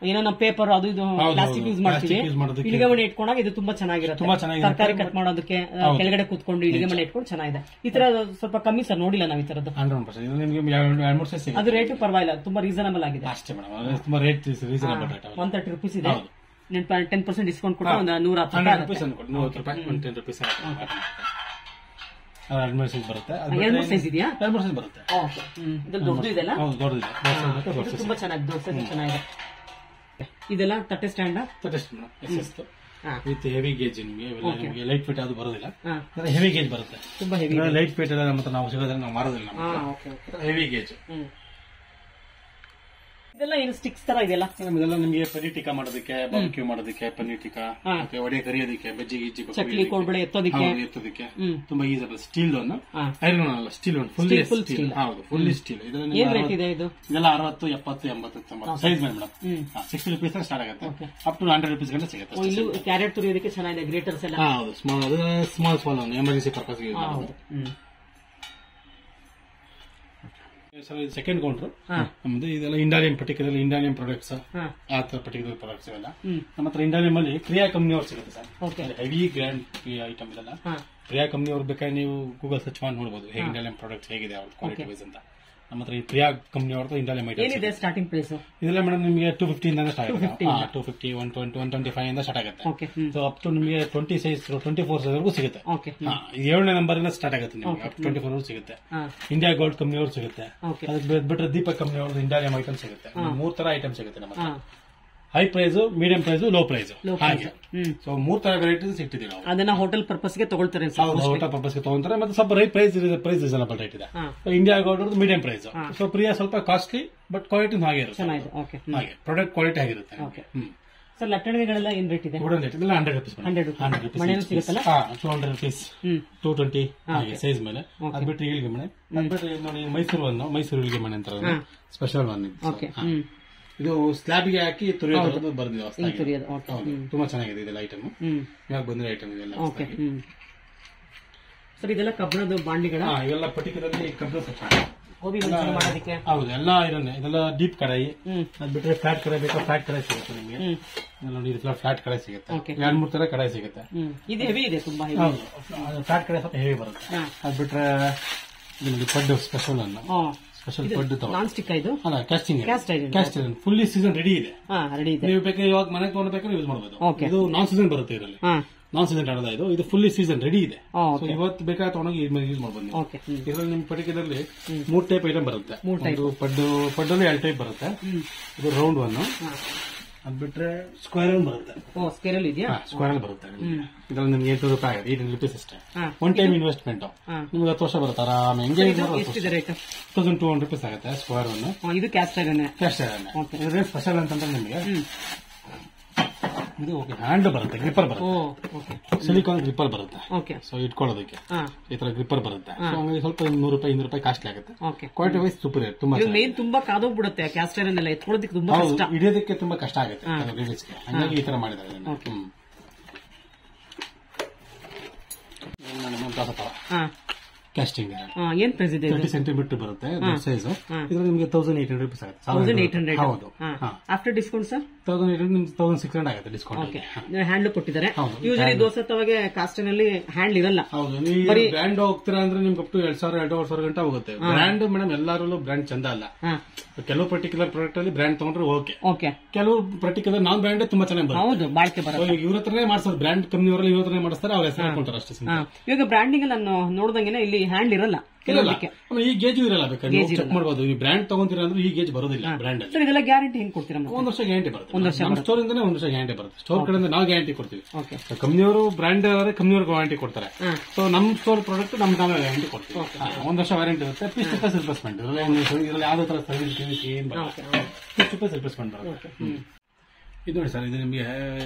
ಏನೋ ನಾವು ಪೇಪರ್ ಅದು ಇದು ಪ್ಲಾಸ್ಟಿಕ್ ಯೂಸ್ ಮಾಡ್ತೀವಿ. ಇಳಿಗೆ ಮನೆ ಇಟ್ಕೊಂಡಾಗ ಇದು ತುಂಬಾ ಚೆನ್ನಾಗಿರುತ್ತೆ. ತರಕಾರಿ ಕಟ್ ಮಾಡೋದಕ್ಕೆ ಕೆಳಗಡೆ ಕೂತ್ಕೊಂಡು ಇಳಿಗೆ ಮನೆ ಇಟ್ಕೊಂಡು ಚೆನ್ನಾಗಿದೆ. ಈ ತರ ಸ್ವಲ್ಪ ಕಮ್ಮಿ ಸರ್, ನೋಡಿಲ್ಲ ನಾವು ಈ ತರದ್ದು. 100% ನಿಮಗೆ 2-3 ಸೈಜ್ ಸಿಗುತ್ತೆ. ಅದು ರೇಟ್ ಪರವಾಗಿಲ್ಲ, ತುಂಬಾ ರೀಸನಬಲ್ ಆಗಿದೆ. ಅಷ್ಟೇ ಮೇಡಮ್, ತುಂಬಾ ರೇಟ್ ರೀಸನಬಲ್ ರೇಟ್. 130 ರೂಪೀಸ್ ಇದೆ. 10% ಡಿಸ್ಕೌಂಟ್ ಕೊಟ್ಟು ಒಂದು 110 ರೂಪಾಯಿ, 110 ರೂಪಾಯಿ, 10 ರೂಪೀಸ್ ಸೈಜ್ ಬರುತ್ತೆ. 2-3 ಸೈಜ್ ಇದೆಯಾ? 2-3 ಸೈಜ್ ಬರುತ್ತೆ. ದೊಡ್ಡದು ಇದೆಲ್ಲ ದೊಡ್ಡದಿದೆ, ತುಂಬಾ ಚೆನ್ನಾಗಿದೆ. ದೊಡ್ಡ ಸೈಜ್ ಚೆನ್ನಾಗಿದೆ. ಇದೆಲ್ಲ ತಟ್ಟೆ ಸ್ಟ್ಯಾಂಡ್ ವಿತ್ ಹೆವಿ ಗೇಜ್. ನಿಮಗೆ ಲೈಟ್ ಫೀಟ್ ಅದು ಬರೋದಿಲ್ಲ, ಹೆವಿ ಗೇಜ್ ಬರುತ್ತೆ. ತುಂಬಾ ಹೆವಿ. ಲೈಟ್ ಫೀಟ್ ಎಲ್ಲ ನಮ್ಮ ಹತ್ರ ನಾವು ಸಿಗೋದ್ರೆ ನಾವು ಮಾರೋದಿಲ್ಲ, ಹೆವಿ ಗೇಜ್. ಇದೆಲ್ಲ ಏನು ಸ್ಟಿಕ್ಸ್ ತರ ಇದೆಲ್ಲ? ಇದೆಲ್ಲ ನಿಮಗೆ ಪನ್ನೀರ್ ಟಿಕ್ಕಾ ಮಾಡೋದಕ್ಕೆ, ಬಾರ್ಬಿಕ್ಯೂ ಮಾಡೋದಕ್ಕೆ, ಪನ್ನೀರ್ ಟಿಕ್ಕಾ, ಒಡೆ ಕರಿಯೋದಕ್ಕೆ, ಬಜ್ಜಿ ಗಿಜ್ಜಿ, ಚಕ್ಲಿ ಕೋಡ್ಬಳೆ ಎತ್ತೋದಕ್ಕೆ ತುಂಬಾ ಈಸಿ. ಸ್ಟೀಲ್ ಒಂದು, ಐರನ್ ಅಲ್ಲ, ಸ್ಟೀಲ್ ಒಂದು, ಫುಲ್ಲಿ ಸ್ಟೀಲ್. ಹೌದು, ಫುಲ್ಲಿ ಸ್ಟೀಲ್. ಏನ್ ರೇಟ್ ಇದೆ ಇದು? ಇದೆಲ್ಲ 60, 70, 80, 90 ಸೈಜ್ ಮೇಲೆ ಮೇಡಮ್. 60 ರೂಪೀಸ್ ಸ್ಟಾರ್ಟ್ ಆಗುತ್ತೆ, ಅಪ್ ಟು 100 ರೂಪೀಸ್ ಗಂಟೆ ಸಿಗುತ್ತೆ. ಇಲ್ಲಿ ಕ್ಯಾರೆಟ್ ತುರಿಯೋದಕ್ಕೆ ಚೆನ್ನಾಗಿದೆ, ಗ್ರೇಟರ್ಸ್ ಎಲ್ಲ. ಹೌದು, ಸ್ಮಾಲ್ ಒಂದು ಎಮರ್ಜೆನ್ಸಿ ಪರ್ಪಸ್ ಯೂಸ್ ಮಾಡೋದು. ಸೆಕೆಂಡ್ ಕೌಂಟರ್ ನಮ್ದು. ಇದೆಲ್ಲ ಇಂಡಾಲಿಯಂ, ಪರ್ಟಿಕ್ಯುಲರ್ ಇಂಡಾಲಿಯಂ ಪ್ರಾಡಕ್ಟ್ಸ್, ಆ ತರ ಪರ್ಟಿಕ್ಯುಲರ್ ಪ್ರಾಡಕ್ಟ್ಸ್ ಇವೆಲ್ಲ ನಮ್ಮ ಹತ್ರ. ಇಂಡಾಲಿಯಂ ಅಲ್ಲಿ ಕ್ರಿಯಾ ಕಂಪನಿ ಅವ್ರು ಸಿಗುತ್ತೆ ಸರ್, ಹೆವಿ ಗ್ರ್ಯಾಂಡ್ ಐಟಮ್ ಇದೆಲ್ಲ. ಕ್ರಿಯಾ ಕಂಪನಿ ಅವ್ರು ಬೇಕಾದ್ರೆ ನೀವು ಗೂಗಲ್ ಸರ್ಚ್ ಮಾಡಿ ನೋಡಬಹುದು ಹೇಗೆ ಇಂಡಾಲಿಯಂ ಪ್ರಾಡಕ್ಟ್ಸ್ ಹೇಗಿದೆ ಅವ್ರ ಕ್ವಾಲಿಟಿ ವೈಸ್ ಅಂತ. ನಮ್ಮ ಹತ್ರ ಈ ಪ್ರಿಯಾ ಕಂಪ್ನಿ ಅವ್ರದ್ದು ಇಂಡಾಲಿಯಂ ಐಟಮ್ ಏನಿದೆ ಸ್ಟಾರ್ಟಿಂಗ್ ಪ್ರೈಸ್? ಇದೆಲ್ಲ ಮೇಡಮ್ ನಿಮಗೆ 250 ಇಂದ ಸ್ಟಾರ್ಟ್ ಆಗುತ್ತೆ. 250, 120, 125 ಇಂದ ಸ್ಟಾರ್ಟ್ ಆಗುತ್ತೆ. ಸೊ ಅಪ್ ಟು ನಿಮಗೆ 20 ಸೈಜ್ 24 ಸೈಜ್ ವರೆಗೂ ಸಿಗುತ್ತೆ. 7ನೇ ನಂಬರ್ ಇಂದ ಸ್ಟಾರ್ಟ್ ಆಗುತ್ತೆ ನಿಮಗೆ. 24 ವರೆಗೂ ಸಿಗುತ್ತೆ. ಇಂಡಿಯಾ ಗೋಲ್ಡ್ ಕಂಪ್ನಿ ಅವ್ರು ಸಿಗುತ್ತೆ. ಅದಕ್ಕೆ ಬಿಟ್ಟರೆ ದೀಪಕ್ ಕಂಪ್ನಿ ಅವ್ರದ್ದು ಇಂಡಾಲಿಯಂ ಐಟಮ್ ಸಿಗುತ್ತೆ. 3 ತರ ಐಟಮ್ ಸಿಗುತ್ತೆ ನಮ್ಮ ಹತ್ರ. High price, medium price, low price ಹಾಗೆ. ಸೊ 3 ತರ ವೆರೈಟಿ ಸಿಗ್ತಿದೆ. ನಾವು ಅದನ್ನ ಹೋಟೆಲ್ ಪರ್ಪಸ್ ಗೆ ತಗೊಳ್ತಾರೆ. ಹೋಟೆಲ್ ಪರ್ಪಸ್ ಗೆ ತಗೊಂತಾರೆ. ಮತ್ತೆ ಸ್ವಲ್ಪ ಪ್ರೈಸ್ ರೀಸನಬಲ್ ರೇಟ್ ಇದೆ. India gold medium price. So Priya ಸ್ವಲ್ಪ ಕಾಸ್ಟ್ಲಿ ಬಟ್ ಕ್ವಾಲಿಟಿ ಹಾಗೆ ಇರುತ್ತೆ. ಹಾಗೆ ಪ್ರಾಡಕ್ಟ್ ಕ್ವಾಲಿಟಿ ಆಗಿರುತ್ತೆ. ಸರ್ ಲಟ್ಟಣಿಗಳೆಲ್ಲ ಏನ್ ರೇಟ್ ಇದೆ? ವುಡನ್ ರೇಟ್ ಇದೆಲ್ಲ 100 rupees. 100 rupees ಮನೆಯಲ್ಲಿ ಸಿಗುತ್ತಲ್ಲ? 200 rupees, 220 ಹಾಗೆ ಸೈಜ್ ಮೇಲೆ. ಅದ್ ಬಿಟ್ಟರೆ ಈಳಿಗೆ ಮನೆ, ಅದ್ ಬಿಟ್ಟರೆ ನೋಡಿ ಮೈಸೂರು ಈಳಿಗೆ ಮನೆ ಅಂತ ಸ್ಪೆಷಲ್ ಒನ್. ಇದು ಸ್ಲಾಬ್ ಗೆ ಹಾಕಿ ತುರಿಯೋದು ಬರ್ದಿದೆ. ತುಂಬಾ ಚೆನ್ನಾಗಿದೆ ಇದೆಲ್ಲ ಐಟಮ್. ಇವಾಗ ಬಂದಿರೋ ಐಟಮ್ ಇದೆಲ್ಲ. ಸರ್ ಇದೆಲ್ಲ ಕಬ್ಬಿಣದ ಬಾಂಡಿಗಳ? ಇವೆಲ್ಲ ಪರ್ಟಿಕ್ಯುಲರ್ಲಿ ಕಬ್ಬಿಣ ಗೋಬಿ ಮಂಚೂರಿ ಮಾಡೋದಕ್ಕೆ. ಹೌದು, ಎಲ್ಲ ಇರೋನೆ. ಇದೆಲ್ಲ ಡೀಪ್ ಕಡಾಯಿ. ಅದ್ ಬಿಟ್ರೆ ಫ್ಲಾಟ್ ಕಡಾಯಿ ಬೇಕಾ ಫ್ಲಾಟ್ ಕಡಾಯಿ ಸಿಗುತ್ತೆ ನಿಮಗೆ. ನೋಡಿ ಇದೆಲ್ಲ ಫ್ಲಾಟ್ ಕಡಾಯಿ ಸಿಗುತ್ತೆ. 2-3 ತರ ಕಡಾಯಿ ಸಿಗುತ್ತೆ. ಇದು ಹೆವಿ ಇದೆ ತುಂಬಾ. ಫ್ಲಾಟ್ ಕಡಾಯಿ ಸ್ವಲ್ಪ ಹೆವಿ ಬರುತ್ತೆ. ಅದ್ ಬಿಟ್ರೆ ನಿಮಗೆ ಪಡ್ಡು ಸ್ಪೆಷಲ್ ಸ್ಪೆಷಲ್ ಪಡ್ಡು ನಾನ್ ಸ್ಟಿಕ್. ಇದು ಅಲ್ಲ ಕ್ಯಾಸ್ಟಿಂಗ್ ಫುಲ್ಲಿ ಸೀಸನ್ ರೆಡಿ ಇದೆ. ನೀವು ಬೇಕಾದ್ರೆ ಇವಾಗ ಮನೆಗೆ ತಗೊಂಡ್ಬೇಕಾದ್ರೆ ಯೂಸ್ ಮಾಡಬಹುದು. ಇದು ನಾನ್ ಸೀಸನ್ ಬರುತ್ತೆ ಇದರಲ್ಲಿ. ನಾನ್ ಸೀಸನ್ ಆಡೋದ ಇದು ಫುಲ್ಲಿ ಸೀಸನ್ ರೆಡಿ ಇದೆ. ಇವತ್ತು ಬೇಕಾದ್ರೆ ತಗೊಂಡೋಗಿ ಯೂಸ್ ಮಾಡಬಹುದು. ಇದರಲ್ಲಿ ನಿಮ್ ಪರ್ಟಿಕ್ಯುಲರ್ಲಿ 3 ಟೈಪ್ ಐಟಮ್ ಬರುತ್ತೆ. ಪಡ್ಡಲ್ಲಿ 2 ಟೈಪ್ ಬರುತ್ತೆ. ಇದು ರೌಂಡ್ ಒನ್. ಅದ್ ಬಿಟ್ರೆ ಸ್ಕ್ವೇರ್ ಬರುತ್ತೆ. ಸ್ಕ್ವೇರ್ ಇದೆಯಾ? ಸ್ಕ್ವೇರ್ ಬರುತ್ತೆ. ಇದ್ರಲ್ಲಿ ನಿಮ್ಗೆ 800 ರೂಪಾಯಿ ಆಗುತ್ತೆ. 800 rupees ಅಷ್ಟೇ. One time investment. ನಿಮ್ಗೆ 10 ವರ್ಷ ಬರುತ್ತೆ ಆರಾಮ. ಎಂಗೇಜ್ 1200 rupees ಆಗುತ್ತೆ ಸ್ಕ್ವೇರ್ ಒನ್. ಇದು ಕ್ಯಾಸ್ಟ್ ಐರನ್. ಸ್ಪೆಷಲ್ ಅಂತಂದ್ರೆ ನಿಮಗೆ ಇದು ಹ್ಯಾಂಡ್ ಬರುತ್ತೆ, ಗ್ರಿಪ್ಪರ್ ಬರುತ್ತೆ. ಸಿಲಿಕಾನ್ ಗ್ರಿಪ್ಪರ್ ಬರುತ್ತೆ. ಸೊ ಇಟ್ಕೊಳ್ಳೋದಕ್ಕೆ ಈ ತರ ಗ್ರಿಪ್ಪರ್ ಬರುತ್ತೆ. ಸ್ವಲ್ಪ 100 ರೂಪಾಯಿ 200 ರೂಪಾಯಿ ಕಾಸ್ಟ್ಲಿ ಆಗುತ್ತೆ. Quality wise super. ತುಂಬಾ ಕಾದೋಗ್ಬಿಡುತ್ತೆ ಕ್ಯಾಸ್ಟ್ ಐರನ್ ಎಲ್ಲ ಎತ್ಕೊಳ್ಳೋದಕ್ಕೆ ತುಂಬಾ ಕಷ್ಟ. ಹಿಡಿಯೋದಕ್ಕೆ ತುಂಬಾ ಕಷ್ಟ ಆಗುತ್ತೆ ಹಂಗಾಗಿ ಈ ತರ ಮಾಡಿದ್ದಾರೆ. ಕ್ಯಾಸ್ಟಿಂಗ್ ಏನ್ ಪ್ರೈಸ್ ಇದೆ? 30 ಸೆಂಟಿಮೀಟರ್ ಬರುತ್ತೆ ಸೈಜ್. ಇದ್ರಲ್ಲಿ ನಿಮಗೆ 1800 rupees ಆಗುತ್ತೆ. 1800. ಹೌದು. ಆಫ್ಟರ್ ಡಿಸ್ಕೌಂಟ್ ಸರ್ 1800 ನಿಮ್ಗೆ 1600 ಆಗುತ್ತೆ ಡಿಸ್ಕೌಂಟ್. ಹ್ಯಾಂಡ್ ಕೊಟ್ಟಿದ್ದಾರೆ. ಯೂಶಲಿ ದೋಸೆ ತವಾಗೆ ಕಾಸ್ಟ್ ನಲ್ಲಿ ಹ್ಯಾಂಡ್ ಇರಲ್ಲ. ಹೌದು, ನೀವು ಬ್ರ್ಯಾಂಡ್ ಹೋಗ್ತೀರಾ ಅಂದ್ರೆ ನಿಮ್ಗೆ ಅಪ್ ಟು 2000-2500 ಗಂಟೆ ಹೋಗುತ್ತೆ. ಬ್ರ್ಯಾಂಡ್ ಮೇಡಮ್ ಎಲ್ಲರಲ್ಲೂ ಬ್ರ್ಯಾಂಡ್ ಚಂದ ಅಲ್ಲ. ಕೆಲವು ಪರ್ಟಿಕ್ಯುಲರ್ ಪ್ರಾಡಕ್ಟ್ ಅಲ್ಲಿ ಬ್ರ್ಯಾಂಡ್ ತಗೊಂಡ್ರೆ ಓಕೆ. ಕೆಲವು ಪರ್ಟಿಕ್ಯುಲರ್ ನಾನ್ ಬ್ರ್ಯಾಂಡ್ ತುಂಬಾ ಚೆನ್ನಾಗಿ ಬರುತ್ತೆ. ಬಾಳಿಕೆ ಬರುತ್ತೆ. ಇವ್ರ ಹತ್ರನೇ ಮಾಡಿಸೋದು, ಬ್ರ್ಯಾಂಡ್ ಕಂಪನಿಯವರಲ್ಲಿ ಇವ್ರ ಹತ್ರನೇ ಮಾಡಿಸ್ತಾರೆ. ಅವ್ರ ಹೆಸರು ಹಾಕೊಂತಾರೆ ಅಷ್ಟೇ. ಇವಾಗ ಬ್ರ್ಯಾಂಡಿಂಗ್ ನಾನು ನೋಡ್ದಂಗೆ ಇಲ್ಲಿ ಹ್ಯಾಂಡ್ ಇರಲ್ಲ. ಈ ಗೇಜ್ ಇರಲ್ಲ. ಬೇಕಾದ್ರೆ ಚೆಕ್ ಮಾಡಬಹುದು. ನೀವು ಬ್ರ್ಯಾಂಡ್ ತಗೊಂತೀರಾ ಅಂದ್ರೆ ಈ ಗೇಜ್ ಬರೋದಿಲ್ಲ ಬ್ರ್ಯಾಂಡ್ ಅಲ್ಲಿ. ಇದೆಲ್ಲ ಗ್ಯಾರಂಟಿ ಹೆಂಗ್ ಕೊಡ್ತೀರಾ? 1 ವರ್ಷ ಗ್ಯಾರಂಟಿ ಬರುತ್ತೆ. ನಮ್ಮ ಸ್ಟೋರ್ ಇಂದಾನೆ 1 ವರ್ಷ ಗ್ಯಾರಂಟಿ ಬರುತ್ತೆ. ಸ್ಟೋರ್ ಕಡೆಯಿಂದ ನಾವು ಗ್ಯಾರಂಟಿ ಕೊಡ್ತೀವಿ. ಕಂಪನಿಯವರು ಬ್ರ್ಯಾಂಡ್ ಕಂಪನಿಯವರು ಗ್ಯಾರಂಟಿ ಕೊಡ್ತಾರೆ. ಸೊ ನಮ್ಮ ಸ್ಟೋರ್ ಪ್ರಾಡಕ್ಟ್ ನಾವೇ ಗ್ಯಾರಂಟಿ ಕೊಡ್ತೀವಿ. 1 ವರ್ಷ ವ್ಯಾರಂಟಿ ಇರುತ್ತೆ. 50 ರೂಪಾಯಿ ರಿಪ್ಲೇಸ್ಮೆಂಟ್. ಇದರಲ್ಲಿ ಯಾವ್ದು ತರ ಸರ್ವಿಸ್ ಏನ್ ಬರುತ್ತೆ. 50 ರೂಪಾಯಿ ರಿಪ್ಲೇಸ್ಮೆಂಟ್ ಬರುತ್ತೆ. ಇದು ನೋಡಿ ಸರ್, ಇದು ನಿಮಗೆ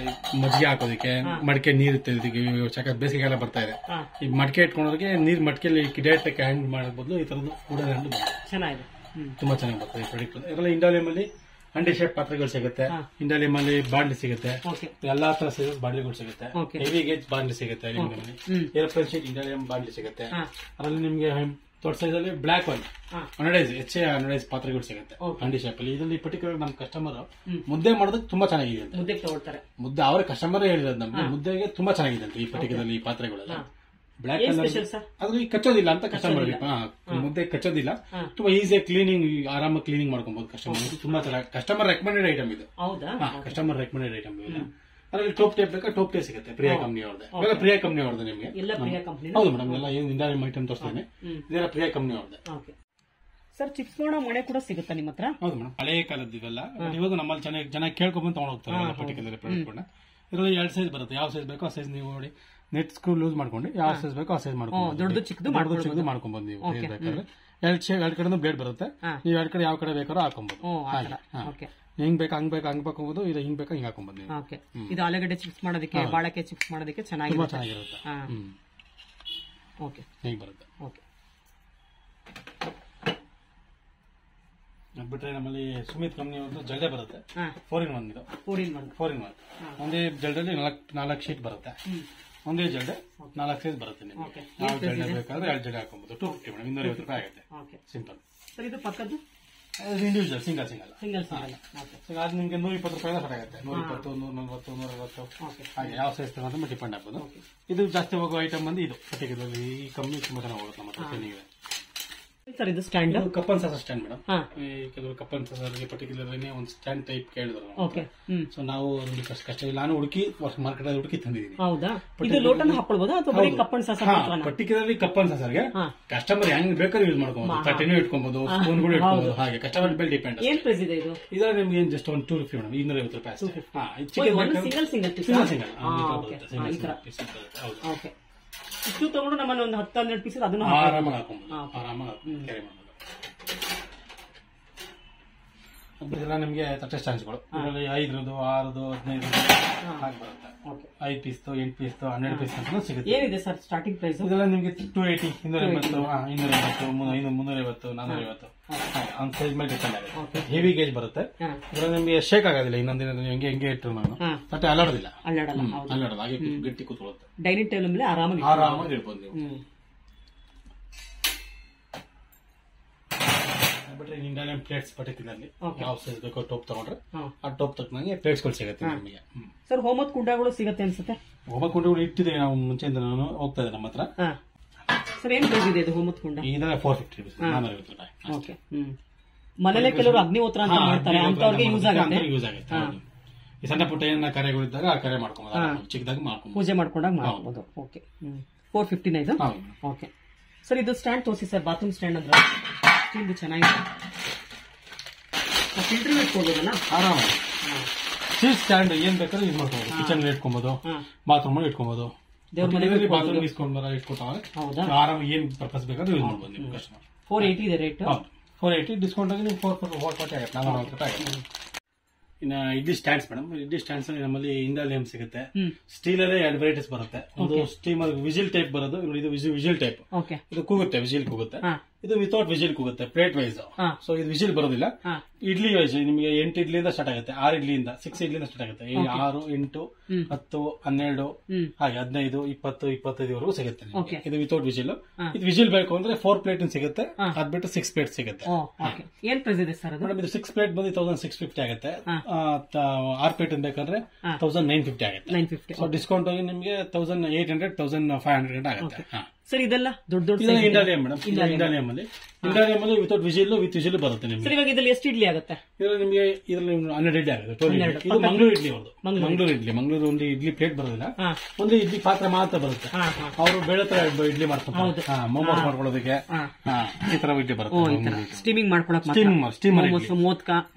ಮಜ್ಜಿಗೆ ಹಾಕೋದಕ್ಕೆ, ಮಡಿಕೆ ನೀರು ತೆಗೆದಕ್ಕೆ ಬೇಸಿಗೆಲ್ಲ ಬರ್ತಾ ಇದೆ. ಈ ಮಡಿಕೆ ಇಟ್ಕೊಂಡೋರಿಗೆ ನೀರ್ ಮಡಿಕೆಯಲ್ಲಿ ಡೈರೆಕ್ಟ್ ಹ್ಯಾಂಡ್ ಮಾಡೋ ಬದಲು ಈ ತರದ್ದು ವುಡನ್ ಹ್ಯಾಂಡ್ ಚೆನ್ನಾಗಿದೆ. ತುಂಬಾ ಚೆನ್ನಾಗಿ ಬರ್ತದೆ ಈ ಪ್ರಾಡಕ್ಟ್. ಇದರಲ್ಲಿ ಇಂಡಾಲಿಯಂ ಅಲ್ಲಿ ಅಂಡೆ ಶೇಪ್ ಪಾತ್ರೆಗಳು ಸಿಗುತ್ತೆ. ಇಂಡಾಲಿಯಂ ಅಲ್ಲಿ ಬಾಂಡ್ಲಿ ಸಿಗುತ್ತೆ. ಎಲ್ಲಾ ತರ ಸೈಜ್ ಬಾಂಡ್ಲಿಗಳು ಸಿಗುತ್ತೆ. ಹೆವಿ ಗೇಜ್ ಬಾಂಡ್ಲಿ ಸಿಗುತ್ತೆ. ಏರೋಪ್ಲೇನ್ ಶೀಟ್ ಇಂಡಾಲಿಯಂ ಬಾಂಡ್ಲಿ ಸಿಗುತ್ತೆ. ಅದರಲ್ಲಿ ನಿಮ್ಗೆ ದೊಡ್ಡ ಸೈಜ್ ಅಲ್ಲಿ ಬ್ಲಾಕ್ ಒನ್ ಅನಡೈಸ್ ಪಾತ್ರೆಗಳು ಸಿಗುತ್ತೆ ಅಂಡಿ ಶೇಪ್ ಅಲ್ಲಿ. ಇದರಲ್ಲಿ ಪರ್ಟಿಕ್ಯುಲರ್ ನಮ್ಮ ಕಸ್ಟಮರ್ ಮುದ್ದೆ ಮಾಡೋದಕ್ಕೆ ತುಂಬಾ ಚೆನ್ನಾಗಿದೆ ಅಂತ ಮುದ್ದೆ ತಗೊಳ್ತಾರೆ. ಮುದ್ದೆ ಅವರ ಕಸ್ಟಮರ್ ಹೇಳಿರೋದು ನಮ್ಗೆ ಮುದ್ದೆಗೆ ತುಂಬಾ ಚೆನ್ನಾಗಿದೆ ಅಂತ ಈ ಪರ್ಟಿಕ್ಯುಲರ್ ಈ ಪಾತ್ರೆಗಳೆಲ್ಲ. ಬ್ಲಾಕ್ ಕಲರ್ ಅದು ಈ ಕಚ್ಚೋದಿಲ್ಲ ಅಂತ ಕಸ್ಟಮರ್. ಮುದ್ದೆ ಕಚ್ಚೋದಿಲ್ಲ. ತುಂಬಾ ಈಸಿಯಾಗಿ ಕ್ಲೀನಿಂಗ್, ಆರಾಮಾಗಿ ಕ್ಲೀನಿಂಗ್ ಮಾಡ್ಕೊಬಹುದು ಕಸ್ಟಮರ್. ತುಂಬಾ ಚೆನ್ನಾಗಿ ಕಸ್ಟಮರ್ ರೆಕಮೆಂಡೆಡ್ ಐಟಮ್ ಇದು. ಕಸ್ಟಮರ್ ರೆಕಮೆಂಡೆಡ್ ಐಟಮ್ ಇದು. ಅದರಲ್ಲಿ ಟೋಪ್ ಟೇಪ್ ಬೇಕಾ ಟೋಪ್ ಟೇಪ್ ಸಿಗುತ್ತೆ. ಪ್ರಿಯಾ ಕಂಪನಿ ಅವ್ರದ್ದು. ಇವೆಲ್ಲ ಪ್ರಿಯಾ ಕಂಪನಿ ಅವ್ರದ್ದು ನಿಮಗೆ. ಹೌದು ಮೇಡಮ್, ಎಲ್ಲ ಏನು ಇಂಡಾಲಿಯಂ ಐಟಮ್ ತೋರಿಸ್ತೇನೆ. ಇದೆಲ್ಲ ಪ್ರಿಯಾ ಕಂಪನಿ ಅವ್ರದ್ದು. ಸರ್ ಚಿಪ್ಸ್ ಮಾಡೋ ಮನೆ ಕೂಡ ಸಿಗುತ್ತಾ ನಿಮ್ಮ ಹತ್ರ? ಹೌದು ಮೇಡಮ್, ಹಳೆ ಕಾಲದ ಇವೆಲ್ಲ. ಇವಾಗ ನಮ್ಮಲ್ಲಿ ಚೆನ್ನಾಗಿ ಕೇಳ್ಕೊಂಡ್ಬಂದು ತಗೊಂಡು ಹೋಗ್ತಾರೆ ಪರ್ಟಿಕ್ಯುಲರ್ ಪ್ರಾಡಕ್ಟ್. ಇದರಲ್ಲಿ 2 ಸೈಜ್ ಬರುತ್ತೆ. ಯಾವ ಸೈಜ್ ಬೇಕೋ ಆ ಸೈಜ್ ನೀವು ನೋಡಿ ನೆಟ್ ಸ್ಕ್ರೂ ಲೂಸ್ ಮಾಡ್ಕೊಂಡು ಯಾವ ಸೈಜ್ ಬೇಕೋ ಆ ಸೈಜ್ ಮಾಡ್ಕೊಂಡು ದೊಡ್ಡದು ಚಿಕ್ಕದು ಮಾಡ್ಕೊಂಡ್ಬಂದು ನೀವು ಬೇಕಾದ್ರೆ 2 ಕಡೆ ಬ್ಲೇಡ್ ಬರುತ್ತೆ. ನೀವು 2 ಕಡೆ ಯಾವ ಕಡೆ ಬೇಕಾದ್ರೂ ಹಾಕೊಂಬೋದು. ಹಿಂಗ್ ಬೇಕಾ ಹಂಗ್ ಬೇಕಾ ಹಂಗ್ ಹಾಕೋಬಹುದು. ಇದು ಹಿಂಗ್ ಬೇಕಾ ಹಿಂಗ್ ಹಾಕೊಂಬೋದು. ಇದು ಆಲೂಗಡ್ಡೆ ಚಿಪ್ಸ್ ಮಾಡೋದಕ್ಕೆ, ಬಾಳಕೆ ಚಿಪ್ಸ್ ಮಾಡೋದಕ್ಕೆ ಚೆನ್ನಾಗಿರುತ್ತೆ. ಹೇಗೆ ಬರುತ್ತೆ. ಬಿಟ್ರೆ ನಮ್ಮಲ್ಲಿ ಸುಮಿತ್ ಕಂಪನಿ ಒಂದು ಜಲ್ಡೆ ಬರುತ್ತೆ. 4-in-1 ಇದು. 4-in-1 ಒಂದೇ ಜಲ್ಡಲ್ಲಿ 4 ಶೀಟ್ ಬರುತ್ತೆ. ಒಂದೇ ಜಲ್ಡೆ 4 ಸೈಜ್ ಬರುತ್ತೆ ನಿಮಗೆ. ಯಾವ ಜಲ್ಡೆ ಬೇಕಾದ್ರೆ 2 ಜಲ್ಡೆ ಹಾಕೊಬಹುದು. 250 ಮೇಡಮ್, 250 ರೂಪಾಯಿ ಆಗುತ್ತೆ. ಸಿಂಪಲ್. ಇದು ಪಕ್ಕದ್ದು ಇಂಡಿವಿಜುವಲ್ ಸಿಂಗಲ್ ಅದು ನಿಮಗೆ 120 ರೂಪಾಯಿ ಸ್ಟಾರ್ಟ್ ಆಗುತ್ತೆ. 120, 140, 160 ಹಾಗೆ ಯಾವ ಸೈಜ್ ತಗೊಂಡ್ರೆ ಡಿಪೆಂಡ್ ಆಗ್ಬೋದು. ಇದು ಜಾಸ್ತಿ ಹೋಗೋ ಐಟಮ್ ಬಂದು ಇದು ಪರ್ಟಿಕ್ಯುಲರ್ಲಿ ಈ ಕಂಪ್ನಿ ತುಂಬಾ ಚೆನ್ನಾಗಿ ಹೋಗುತ್ತೆ ನಮ್ಮ ಹತ್ರ. ಸರ್ ಇದು stand Cubbon saucer stand madam. ಕೆಲವರು ಕಪ್ಪನ್ ಸಾಸರ್ಗೆ ಪರ್ಟಿಕ್ಯುಲರ್ಲಿ ಒಂದು ಸ್ಟ್ಯಾಂಡ್ ಟೈಪ್ ಕೇಳಿದ್ರು. ಸೊ ನಾವು ಕಷ್ಟ ಇಲ್ಲ, ನಾನು ಹುಡುಕಿ ಮಾರ್ಕೆಟ್ ಅಲ್ಲಿ ಹುಡುಕಿ ತಂದಿದ್ದೀನಿ. ಹೌದಾ? ಇದು ಲೋಟನ ಹಾಕೊಳ್ಬೋದಾ ಅಥವಾ ಬರೀ Cubbon saucer? Particularly Cubbon ಸಾಸರ್ಗೆ customer ಹೆಂಗ್ ಬೇಕಾದ್ರೂ ಯೂಸ್ ಮಾಡ್ಕೋಬಹುದು. ತಟ್ಟೆನೂ ಇಟ್ಕೊಬಹುದು, ಸ್ಪೂನ್ ಕೂಡ ಇಟ್ಕೊಬಹುದು. ಹಾಗೆ ಕಸ್ಟಮರ್ ಮೇಲೆ ಡಿಪೆಂಡ್. ಏನ್ ಪ್ರೈಸ್ ಇದೆ ಇದು? ಇದರ ನಿಮ್ಗೆ ಜಸ್ಟ್ ಒಂದು 250 ಮೇಡಮ್, 250 ರೂಪಾಯಿ. ಇಷ್ಟು ತಗೊಂಡು ನಮ್ಮನ್ನ ಒಂದು 10-12 ಪೀಸ್ ಅದನ್ನು ಆರಾಮಾಗಿ ಹಾಕೊಂಡು ಆರಾಮಾಗಿ ಕ್ಯಾರಿ ಮಾಡಬಹುದು. ಇದೆಲ್ಲ ನಿಮ್ಗೆ ತಟ್ಟೆ ಸ್ಟ್ಯಾಂಡ್ಸ್ಗಳು. ಇದರಲ್ಲಿ 5, 6, 15 ಹಾಗೆ ಬರುತ್ತೆ. 5 ಪೀಸ್, 8 ಪೀಸ್, 12 ಪೀಸ್ ಅಂತ ಸಿಗುತ್ತೆ. ಏನಿದೆ ಸರ್ ಸ್ಟಾರ್ಟಿಂಗ್ ಪ್ರೈಸ್? ಇದೆಲ್ಲ ನಿಮ್ಗೆ 280, 280, 350, 450 ಆನ್ ಸೈಜ್ ಮೇಲೆ ಡಿಪೆಂಡ್ ಆಗುತ್ತೆ. ಹೆವಿ ಗೇಜ್ ಬರುತ್ತೆ. ಇದರಲ್ಲಿ ನಿಮ್ಗೆ ಶೇಕ್ ಆಗೋದಿಲ್ಲ. ಇನ್ನೊಂದಿನ ಹೆಂಗೆ ಇಟ್ಟರು ನಾನು ತಟ್ಟೆ ಅಲ್ಲಾಡೋದಿಲ್ಲ, ಅಲ್ಲಾಡೋದು ಹಾಗೆ ಗಟ್ಟಿ ಕೂತ್ಕೊಳ್ಳುತ್ತೆ. ಡೈನಿಂಗ್ ಟೇಬಲ್ ಮೇಲೆ ಆರಾಮಾಗಿ ಇಡ್ಬೋದು ನೀವು. ಬಿಟ್ರೆ ಇಂಡಿಯನ್ ಪ್ಲೇಟ್ಸ್ ಪರ್ಟಿಕ್ಯುಲರ್ಲಿ ಯಾವ ಸೈಜ್ ಬೇಕೋ ಟೋಪ್ ತಗೊಂಡ್ರೆ ಆ ಟೋಪ್ ತಕ್ಕಂಗೆ ಪ್ಲೇಟ್ಸ್ ಗಳು ಸಿಗುತ್ತೆ ನಿಮಗೆ. ಸರ್ ಹೋಮತ್ ಕುಂಡಗಳು ಸಿಗುತ್ತೆ ಅನ್ಸುತ್ತೆ? ಹೋಮತ್ ಕುಂಡಗಳು ಇಟ್ಟಿದ್ದೀವಿ ನಾವು ಮುಂಚೆಯಿಂದ, ನಾನು ಹೋಗ್ತಾ ಇದ್ದೆ ನಮ್ಮ ಹತ್ರ. ಸರ್ ಏನ್ ಪ್ರೈಸ್ ಇದೆ ಇದು ಹೋಮತ್ ಕುಂಡ? ಇದರ 450 ರೂಪೀಸ್, 450 ರೂಪಾಯಿ. ಓಕೆ. ಮನೇಲೆ ಕೆಲವರು ಅಗ್ನಿಹೋತ್ರ ಅಂತ ಮಾಡ್ತಾರೆ, ಅಂತವ್ರಿಗೆ ಯೂಸ್ ಆಗುತ್ತೆ. ಈ ಸಣ್ಣ ಪುಟ್ಟ ಏನ ಕಾರ್ಯಗಳಿದ್ದಾಗ ಆ ಕಾರ್ಯ ಮಾಡ್ಕೊಬಹುದು, ಚಿಕ್ಕದಾಗ ಮಾಡ್ಕೊಂಡು ಪೂಜೆ ಮಾಡ್ಕೊಂಡಾಗ ಮಾಡ್ಬೋದು. ಓಕೆ. 450 ಇದು. ಓಕೆ ಸರ್, ಇದು ಸ್ಟ್ಯಾಂಡ್ ತೋರಿಸಿ ಸರ್. ಬಾತ್ರೂಮ್ ಸ್ಟ್ಯಾಂಡ್ ಅಂದ್ರೆ ಇದು ಚೆನ್ನಾಗಿದೆ. ಫಿಲ್ಟರ್ ಇಟ್ಕೋಬಹುದಲ್ಲ ಆರಾಮಾಗಿ. ಸ್ಟೀಲ್ ಸ್ಟ್ಯಾಂಡ್ ಏನ್ ಬೇಕಾದ್ರೂ ಯೂಸ್ ಮಾಡ್ಕೋಬಹುದು. ಕಿಚನ್ ಇಟ್ಕೊಬಹುದು, ಬಾತ್ರೂಮ್ ಇಟ್ಕೊಬಹುದು. ಬಾತ್ರೂಮ್ ಇಟ್ಕೊತಾವೆ ಆರಾಮ. ಏನ್ ಪರ್ಪಸ್ ಬೇಕಾದ್ರೂ ಯೂಸ್ ಮಾಡ್ಬೋದು ನೀವು. ಕಸ್ಟಮರ್ 480 ಇದೆ ರೇಟ್. 480 ಡಿಸ್ಕೌಂಟ್ ಆಗಿ ನೀವು 440 ಆಗುತ್ತೆ, 440 ರೂಪಾಯಿ ಆಗುತ್ತೆ. ಇನ್ನ idli stands madam, idli stands ಅಲ್ಲಿ ನಮ್ಮಲ್ಲಿ ಇಂಡಾಲಿಯಂ ಸಿಗುತ್ತೆ. ಸ್ಟೀಲ್ ಅಲ್ಲೇ 2 ವೆರೈಟೀಸ್ ಬರುತ್ತೆ. ಒಂದು ಸ್ಟೀಮರ್ ವಿಜಿಲ್ ಟೈಪ್ ಬರೋದು, ಇದು ವಿಜಿಲ್ ಟೈಪ್. ಇದು ಕೂಗುತ್ತೆ, ವಿಜಿಲ್ ಕೂಗುತ್ತೆ. ಇದು ವಿತೌಟ್ ವಿಜಿಲ್ ಕೂಗುತ್ತೆ, ಪ್ಲೇಟ್ ವೈಸ್. ಸೊ ಇದು ವಿಜಿಲ್ ಬರೋದಿಲ್ಲ. ಇಡ್ಲಿ ವೈಸ್ ನಿಮಗೆ 8 ಇಡ್ಲಿಯಿಂದ ಸ್ಟಾರ್ಟ್ ಆಗುತ್ತೆ, 6 ಇಡ್ಲಿಯಿಂದ 6 ಇಡ್ಲಿಯಿಂದ ಸ್ಟಾರ್ಟ್ ಆಗುತ್ತೆ. 6, 8, 10, 12 ಹಾಗೆ 15, 20, 25ವರೆಗೂ ಸಿಗುತ್ತೆ. ಇದು ವಿತೌಟ್ ವಿಜಿಲ್. ಇದು ವಿಜಿಲ್ ಬೇಕು ಅಂದ್ರೆ 4 ಪ್ಲೇಟ್ ಸಿಗುತ್ತೆ, ಅದ್ ಬಿಟ್ಟು 6 ಪ್ಲೇಟ್ ಸಿಗುತ್ತೆ. ಏನ್ ಪ್ರೈಸ್ ಇದೆ ಸರ್ ಮೇಡಮ್? ಇದು 6 ಪ್ಲೇಟ್ ಬಂದು 1650 ಆಗುತ್ತೆ. 6 ಪ್ಲೇಟ್ ಬೇಕಂದ್ರೆ 1950 ಆಗುತ್ತೆ. ಸೊ ಡಿಸ್ಕೌಂಟ್ ಆಗಿ ನಿಮಗೆ 1800, 1500 ಆಗುತ್ತೆ. ಸರ್ ಇದೆಲ್ಲ ದೊಡ್ಡ ದೊಡ್ಡ ಇಂಡಾಲಿಯಂ ಮೇಡಮ್. ಇಂಡಾಲಿಯಂ ಅಲ್ಲಿ ವಿತೌಟ್ ವಿಜಿಲ್, ವಿತ್ ವಿಜಿಲ್ ಬರುತ್ತೆ ನಿಮಗೆ. ಸರ್ ಇವಾಗ ಇದರಲ್ಲಿ ಎಷ್ಟು ಇಡ್ಲಿ ಆಗುತ್ತೆ? ಇದರಲ್ಲಿ ನಿಮಗೆ 12 ಇಡ್ಲಿ ಆಗುತ್ತೆ. ಇದು ಮಂಗಳೂರು ಇಡ್ಲಿ ಅವ್ರದ್ದು. ಮಂಗಳೂರು ಇಡ್ಲಿ, ಮಂಗಳೂರು ಒಂದು ಇಡ್ಲಿ ಪ್ಲೇಟ್ ಬರೋದಿಲ್ಲ, ಒಂದು ಇಡ್ಲಿ ಪಾತ್ರ ಮಾತ್ರ ಬರುತ್ತೆ. ಅವರು ಬೇಳೆ ತರ ಇಡ್ಲಿ ಮಾಡ್ತಾರೆ, ಮೋಮೋಸ್ ಮಾಡ್ಕೊಳ್ಳೋದಕ್ಕೆ ಈ ತರ ಇಡ್ಲಿ ಬರುತ್ತೆ. ಸ್ಟೀಮಿಂಗ್ ಮಾಡ್ಕೊಳಕ್, ಸ್ಟೀಮರ್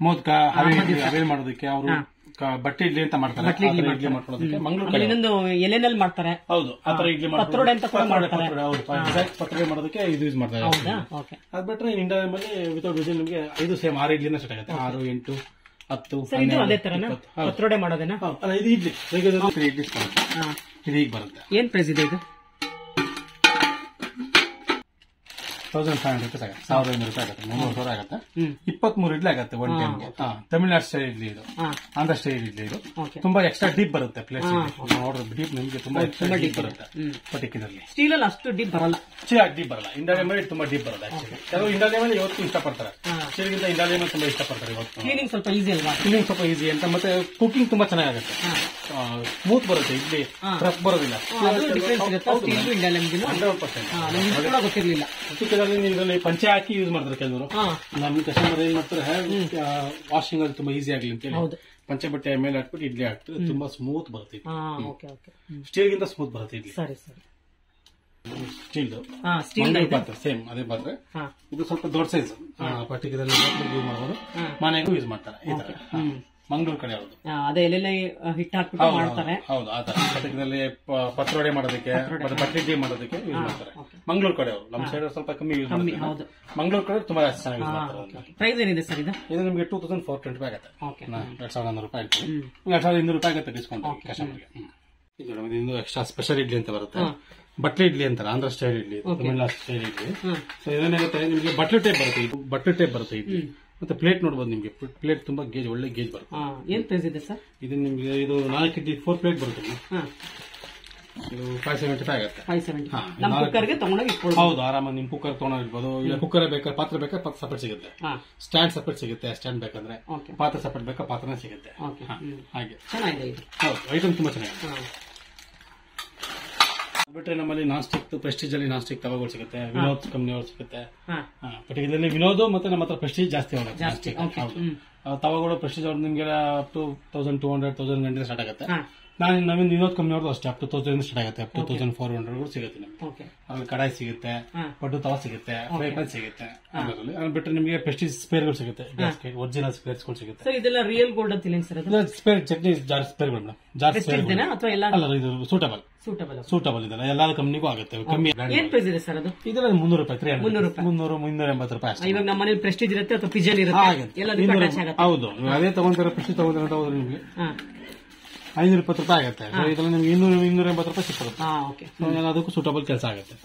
ಮೋದಕ ಅವೇಲ್ ಮಾಡೋದಕ್ಕೆ ಅವರು ಬಟ್ಟೆ ಇಡ್ಲಿ ಅಂತ ಮಾಡ್ತಾರೆ. ಇಡ್ಲಿ ಮಾಡ್ಕೊಳ್ಳೋದಕ್ಕೆ ಮಂಗಳೂರು ಇನ್ನೊಂದು ಎಲೆನಲ್ಲಿ ಮಾಡ್ತಾರೆ. ಹೌದು, ಆತರ ಇಡ್ಲಿ ಪತ್ರೋಡೆ ಅಂತ ಮಾಡ್ತಾರೆ. ಪತ್ರೋಡೆ ಮಾಡೋದಕ್ಕೆ ಇದು ಯೂಸ್ ಮಾಡ್ತಾರೆ. ಅದ್ ಬಿಟ್ರೆ ಇಂಡಿಯನ್ ಅಲ್ಲಿ ವಿತೌಟ್ ವಿಜಿಲ್ ನಿಮಗೆ ಇದು ಸೇಮ್ 6 ಇಡ್ಲಿನ ಸ್ಟಾರ್ಟ್ ಆಗುತ್ತೆ. 6, 8, 10, ಅದೇ ತರ ಪತ್ರೋಡೆ ಮಾಡೋದೇನಾ? ಇದು ಇಡ್ಲಿ ಇಡ್ಲಿ ಇದು ಈಗ ಬರುತ್ತೆ. ಏನ್ ಪ್ರೈಸ್ ಇದೆ ಇದು? 1500 ರೂಪಾಯಿ ಆಗುತ್ತೆ, 1500 ರೂಪಾಯಿ ಆಗುತ್ತೆ, 300 ಆಗುತ್ತೆ. 23 ಇಡ್ಲಿ ಆಗುತ್ತೆ ಒನ್ ಟೈಮ್ಗೆ. ತಮಿಳ್ನಾಡು ಸ್ಟೈಲ್ ಇಡ್ಲಿ ಇದು, ಆಂಧ್ರ ಸ್ಟೈಲ್ ಇಡ್ಲಿ ಇದು. ತುಂಬಾ ಎಕ್ಸ್ಟ್ರಾ ಡೀಪ್ ಬರುತ್ತೆ ಪ್ಲೇಸ್. ನೋಡೋದು ಡೀಪ್ ನಿಮಗೆ ತುಂಬಾ ಡೀಪ್ ಬರುತ್ತೆ. ಪರ್ಟಿಕ್ಯುಲರ್ಲಿ ಸ್ಟೀಲ್ ಅಲ್ಲಿ ಅಷ್ಟು ಡೀಪ್ ಬರಲ್ಲ, ಡೀಪ್ ಬರಲ್ಲ. ಇಂಡಾಲಿಯಂ ಅಲ್ಲಿ ತುಂಬಾ ಡೀಪ್ ಬರುತ್ತೆ. ಆಕ್ಚುಲಿ ಕೆಲವು ಇಂಡಾಲಿಯಂ ಅಲ್ಲಿ ಇವತ್ತು ಇಷ್ಟಪಡ್ತಾರೆ, ಸ್ಟೀಲ್ಗಿಂತ ಇಂಡಾಲಿಯಂ ತುಂಬಾ ಇಷ್ಟಪಡ್ತಾರೆ. ಇವತ್ತು ಕ್ಲೀನಿಂಗ್ ಸ್ವಲ್ಪ ಈಸಿ ಅಲ್ವಾ? ಕ್ಲೀನಿಂಗ್ ಸ್ವಲ್ಪ ಈಸಿ ಅಂತ, ಮತ್ತೆ ಕುಕಿಂಗ್ ತುಂಬಾ ಚೆನ್ನಾಗುತ್ತೆ, ಸ್ಮೂತ್ ಬರುತ್ತೆ. ಇಡ್ಲಿ ರಫ್ ಬರೋದಿಲ್ಲ. 100% ಗೊತ್ತಿರ್ಲಿಲ್ಲ. ಇದರಲ್ಲಿ ಪಂಚೆ ಹಾಕಿ ಯೂಸ್ ಮಾಡ್ತಾರೆ ಕೆಲವರು. ನಮ್ಮ ಕಸ್ಟಮರ್ ಏನ್ ಮಾಡ್ತಾರೆ, ವಾಷಿಂಗ್ ಅಲ್ಲಿ ತುಂಬಾ ಈಸಿ ಆಗ್ಲಿ ಅಂತ ಪಂಚೆ ಬಟ್ಟೆ ಮೇಲೆ ಹಾಕ್ಬಿಟ್ಟು ಇಡ್ಲಿ ಹಾಕ್ತಾರೆ. ತುಂಬಾ ಸ್ಮೂತ್ ಬರುತ್ತೆ. ಸ್ಟೀಲ್ ಗಿಂತ ಸ್ಮೂತ್ ಬರುತ್ತೆ ಇಡ್ಲಿ. ಸ್ಟೀಲ್ ಪಾತ್ರೆ ಸೇಮ್ ಅದೇ ಪಾತ್ರೆ. ಇದು ಸ್ವಲ್ಪ ದೊಡ್ಡ ಸೈಜ್, ಪರ್ಟಿಕ್ಯುಲರ್ಲಿ ಯೂಸ್ ಮಾಡೋರು ಮನೆಗೂ ಯೂಸ್ ಮಾಡ್ತಾರೆ. ಈ ತರ ಮಂಗಳೂರು ಕಡೆ ಅವ್ರದ್ದು ಅದೇ ಎಲ್ಲೆಲ್ಲ ಹಿಟ್ಟು ಹಾಕ್ಬಿಟ್ಟು ಮಾಡ್ತಾರೆ. ಹೌದು, ಆ ತರ ಪರ್ಟಿಕ್ಯುಲರ್ಲಿ ಪತ್ರೊಡೆ ಮಾಡೋದಕ್ಕೆ ಮತ್ತೆ ಬಟ್ಟೆ ಇಡ್ಲಿ ಮಾಡೋದಕ್ಕೆ ಯೂಸ್ ಮಾಡ್ತಾರೆ. ಮಂಗಳೂರು ಕಡೆ ಅವರು, ನಮ್ಮ ಸೈಡ್ ಸ್ವಲ್ಪ ಕಮ್ಮಿ ಯೂಸ್ ಮಾಡ್ತಾರೆ. ಮಂಗಳೂರು ಕಡೆ ತುಂಬಾ ಜಾಸ್ತಿ ಚೆನ್ನಾಗಿ ಯೂಸ್ ಮಾಡ್ತಾರೆ. ಪ್ರೈಸ್ ಏನಿದೆ ಸರ್ ಇದು? ಇದು ನಿಮಗೆ 2420 ರೂಪಾಯಿ ಆಗುತ್ತೆ. 2100 ರೂಪಾಯಿ ಆಗುತ್ತೆ. 2200 ರೂಪಾಯಿ ಆಗುತ್ತೆ ಡಿಸ್ಕೌಂಟ್ ಕಸ್ಟಮರ್ಗೆ. ಇದು ಎಕ್ಸ್ಟ್ರಾ ಸ್ಪೆಷಲ್ ಇಡ್ಲಿ ಅಂತ ಬರುತ್ತೆ, ಬಟ್ಲೆ ಇಡ್ಲಿ ಅಂತಾರೆ. Andhra style idli, Tamil Nadu style idli. So ಇದೇನಾಗುತ್ತೆ ನಿಮಗೆ ಬಟ್ಲೆ ಟೈಪ್ ಬರುತ್ತೆ. ಇದು ಬಟ್ಲೆ ಟೈಪ್ ಬರುತ್ತೆ ಇಡ್ಲಿ. ಮತ್ತೆ ಪ್ಲೇಟ್ ನೋಡಬಹುದು, ನಿಮಗೆ ಪ್ಲೇಟ್ ತುಂಬಾ ಗೇಜ್, ಒಳ್ಳೆ ಗೇಜ್ ಬರುತ್ತೆ. ಏನ್ ಪ್ರೈಸ್ ಇದೆ ಸರ್ ಇದು? ನಿಮಗೆ ಇದು 4 ಇಡ್ಲಿ 4 ಪ್ಲೇಟ್ ಬರುತ್ತೆ. ಇದು 570 ರೂಪಾಯಿ ಆಗುತ್ತೆ. 570 ಹೌದು, ಆರಾಮಾಗಿ ನಿಮ್ ಕುಕ್ಕರ್ ತಗೊಂಡಿರ್ಬೋದು. ಇಲ್ಲ ಕುಕ್ಕರ್ ಬೇಕಾದ್ರೆ ಪಾತ್ರೆ ಬೇಕಾದ್ರೆ ಸಪರೇಟ್ ಸಿಗುತ್ತೆ, ಸ್ಟ್ಯಾಂಡ್ ಸಪರೇಟ್ ಸಿಗುತ್ತೆ. ಸ್ಟ್ಯಾಂಡ್ ಬೇಕಂದ್ರೆ ಪಾತ್ರೆ ಸಪರೇಟ್ ಬೇಕಾ ಪಾತ್ರನೇ ಸಿಗುತ್ತೆ. ಹಾಗೆ ಚೆನ್ನಾಗಿದೆ. ಹೌದು, ಐಟಮ್ ತುಂಬಾ ಚೆನ್ನಾಗಿದೆ. ಬಿಟ್ರೆ ನಮ್ಮಲ್ಲಿ ನಾನ್ ಸ್ಟಿಕ್ ಪ್ರೆಸ್ಟೀಜ್ ಅಲ್ಲಿ ನಾನ್ ಸ್ಟಿಕ್ ತವಗಳು ಸಿಗುತ್ತೆ, ವಿನೋದ್ ಕಂಪ್ನಿಯವರು ಸಿಗುತ್ತೆ. ಬಟ್ ಇದರಲ್ಲಿ ವಿನೋದ್ ಮತ್ತೆ ನಮ್ಮ ಹತ್ರ ಪ್ರೆಸ್ಟೀಜ್ ಜಾಸ್ತಿ ಹೋಗುತ್ತೆ. ತವಗಳು ಪ್ರೆಸ್ಟೀಜ್ ಅವ್ರು ನಿಮ್ಗೆ ಅಪ್ ಟು 1200 1000 ಗಂಟೆ ಸ್ಟಾರ್ಟ್ ಆಗುತ್ತೆ. ನವೀನ್ ವಿನೋದ್ ಕಂಪ್ನಿಯವ್ರದ್ದು ಅಷ್ಟೇ ಅಪ್ ಟು 1000 ಸ್ಟಾರ್ಟ್ ಆಗುತ್ತೆ, ಅಪ್ ಟು 2400 ಸಿಗುತ್ತೆ ನಿಮ್ಗೆ. ಅಲ್ಲಿ ಕಡಾಯಿ ಸಿಗುತ್ತೆ, ಪಟ್ಟು ತವ ಸಿಗುತ್ತೆ, ಫ್ರೈ ಪ್ಯಾನ್ ಸಿಗುತ್ತೆ. ಅದರಲ್ಲಿ ಬಿಟ್ಟರೆ ನಿಮಗೆ ಪ್ರೆಸ್ಟೀಜ್ ಸ್ಪೇರ್ಗಳು ಸಿಗುತ್ತೆ, ಒರಿಜಿನಲ್ ಸ್ಪೇರ್ಸ್ಗಳು ಸಿಗುತ್ತೆ. ಸರ್ ಇದೆಲ್ಲ ರಿಯಲ್ ಗೋಲ್ಡ್ ಅಂತ ಇಲ್ಲ ಸರ್? ಸ್ಪೇರ್ ಚಟ್ನಿ ಜಾರ್ ಸ್ಪೇರ್ಗಳು ಮೇಡಮ್, ಜಾರ್ ಸ್ಪೇರ್ ಅಲ್ಲ, ಇದು ಸೂಟಬಲ್ ಇದೆಲ್ಲ ಎಲ್ಲಾ ಕಂಪ್ನಿಗೂ ಆಗುತ್ತೆ. ಕಮ್ಮಿ ಏನ್ ಪ್ರೈಸ್ ಇದೆ ಸರ್ ಅದು? ಇದೆಲ್ಲ 300 ರೂಪಾಯಿ, 380 ರೂಪಾಯಿ ಅಷ್ಟೇ. ಇವಾಗ ನಮ್ಮ ಮನೇಲಿ ಪ್ರೆಸ್ಟೀಜ್ ಇರುತ್ತೆ ಅಥವಾ ಪಿಜನ್ ಇರುತ್ತೆ, ಹೌದು ಅದೇ ತಗೊಂತಾರೆ. ಪ್ರೆಸ್ಟೀಜ್ ತಗೊಂತಾರೆ ಅಂತ ಹೋದ್ರೆ ನಿಮಗೆ 520 ರೂಪಾಯಿ ಆಗುತ್ತೆ. ಇದರಲ್ಲಿ ನಿಮ್ಗೆ 280 ರೂಪಾಯಿ ಸಿಕ್ಕಿರುತ್ತೆ. ಅದಕ್ಕೂ ಸೂಟಬಲ್ ಕೆಲಸ ಆಗುತ್ತೆ.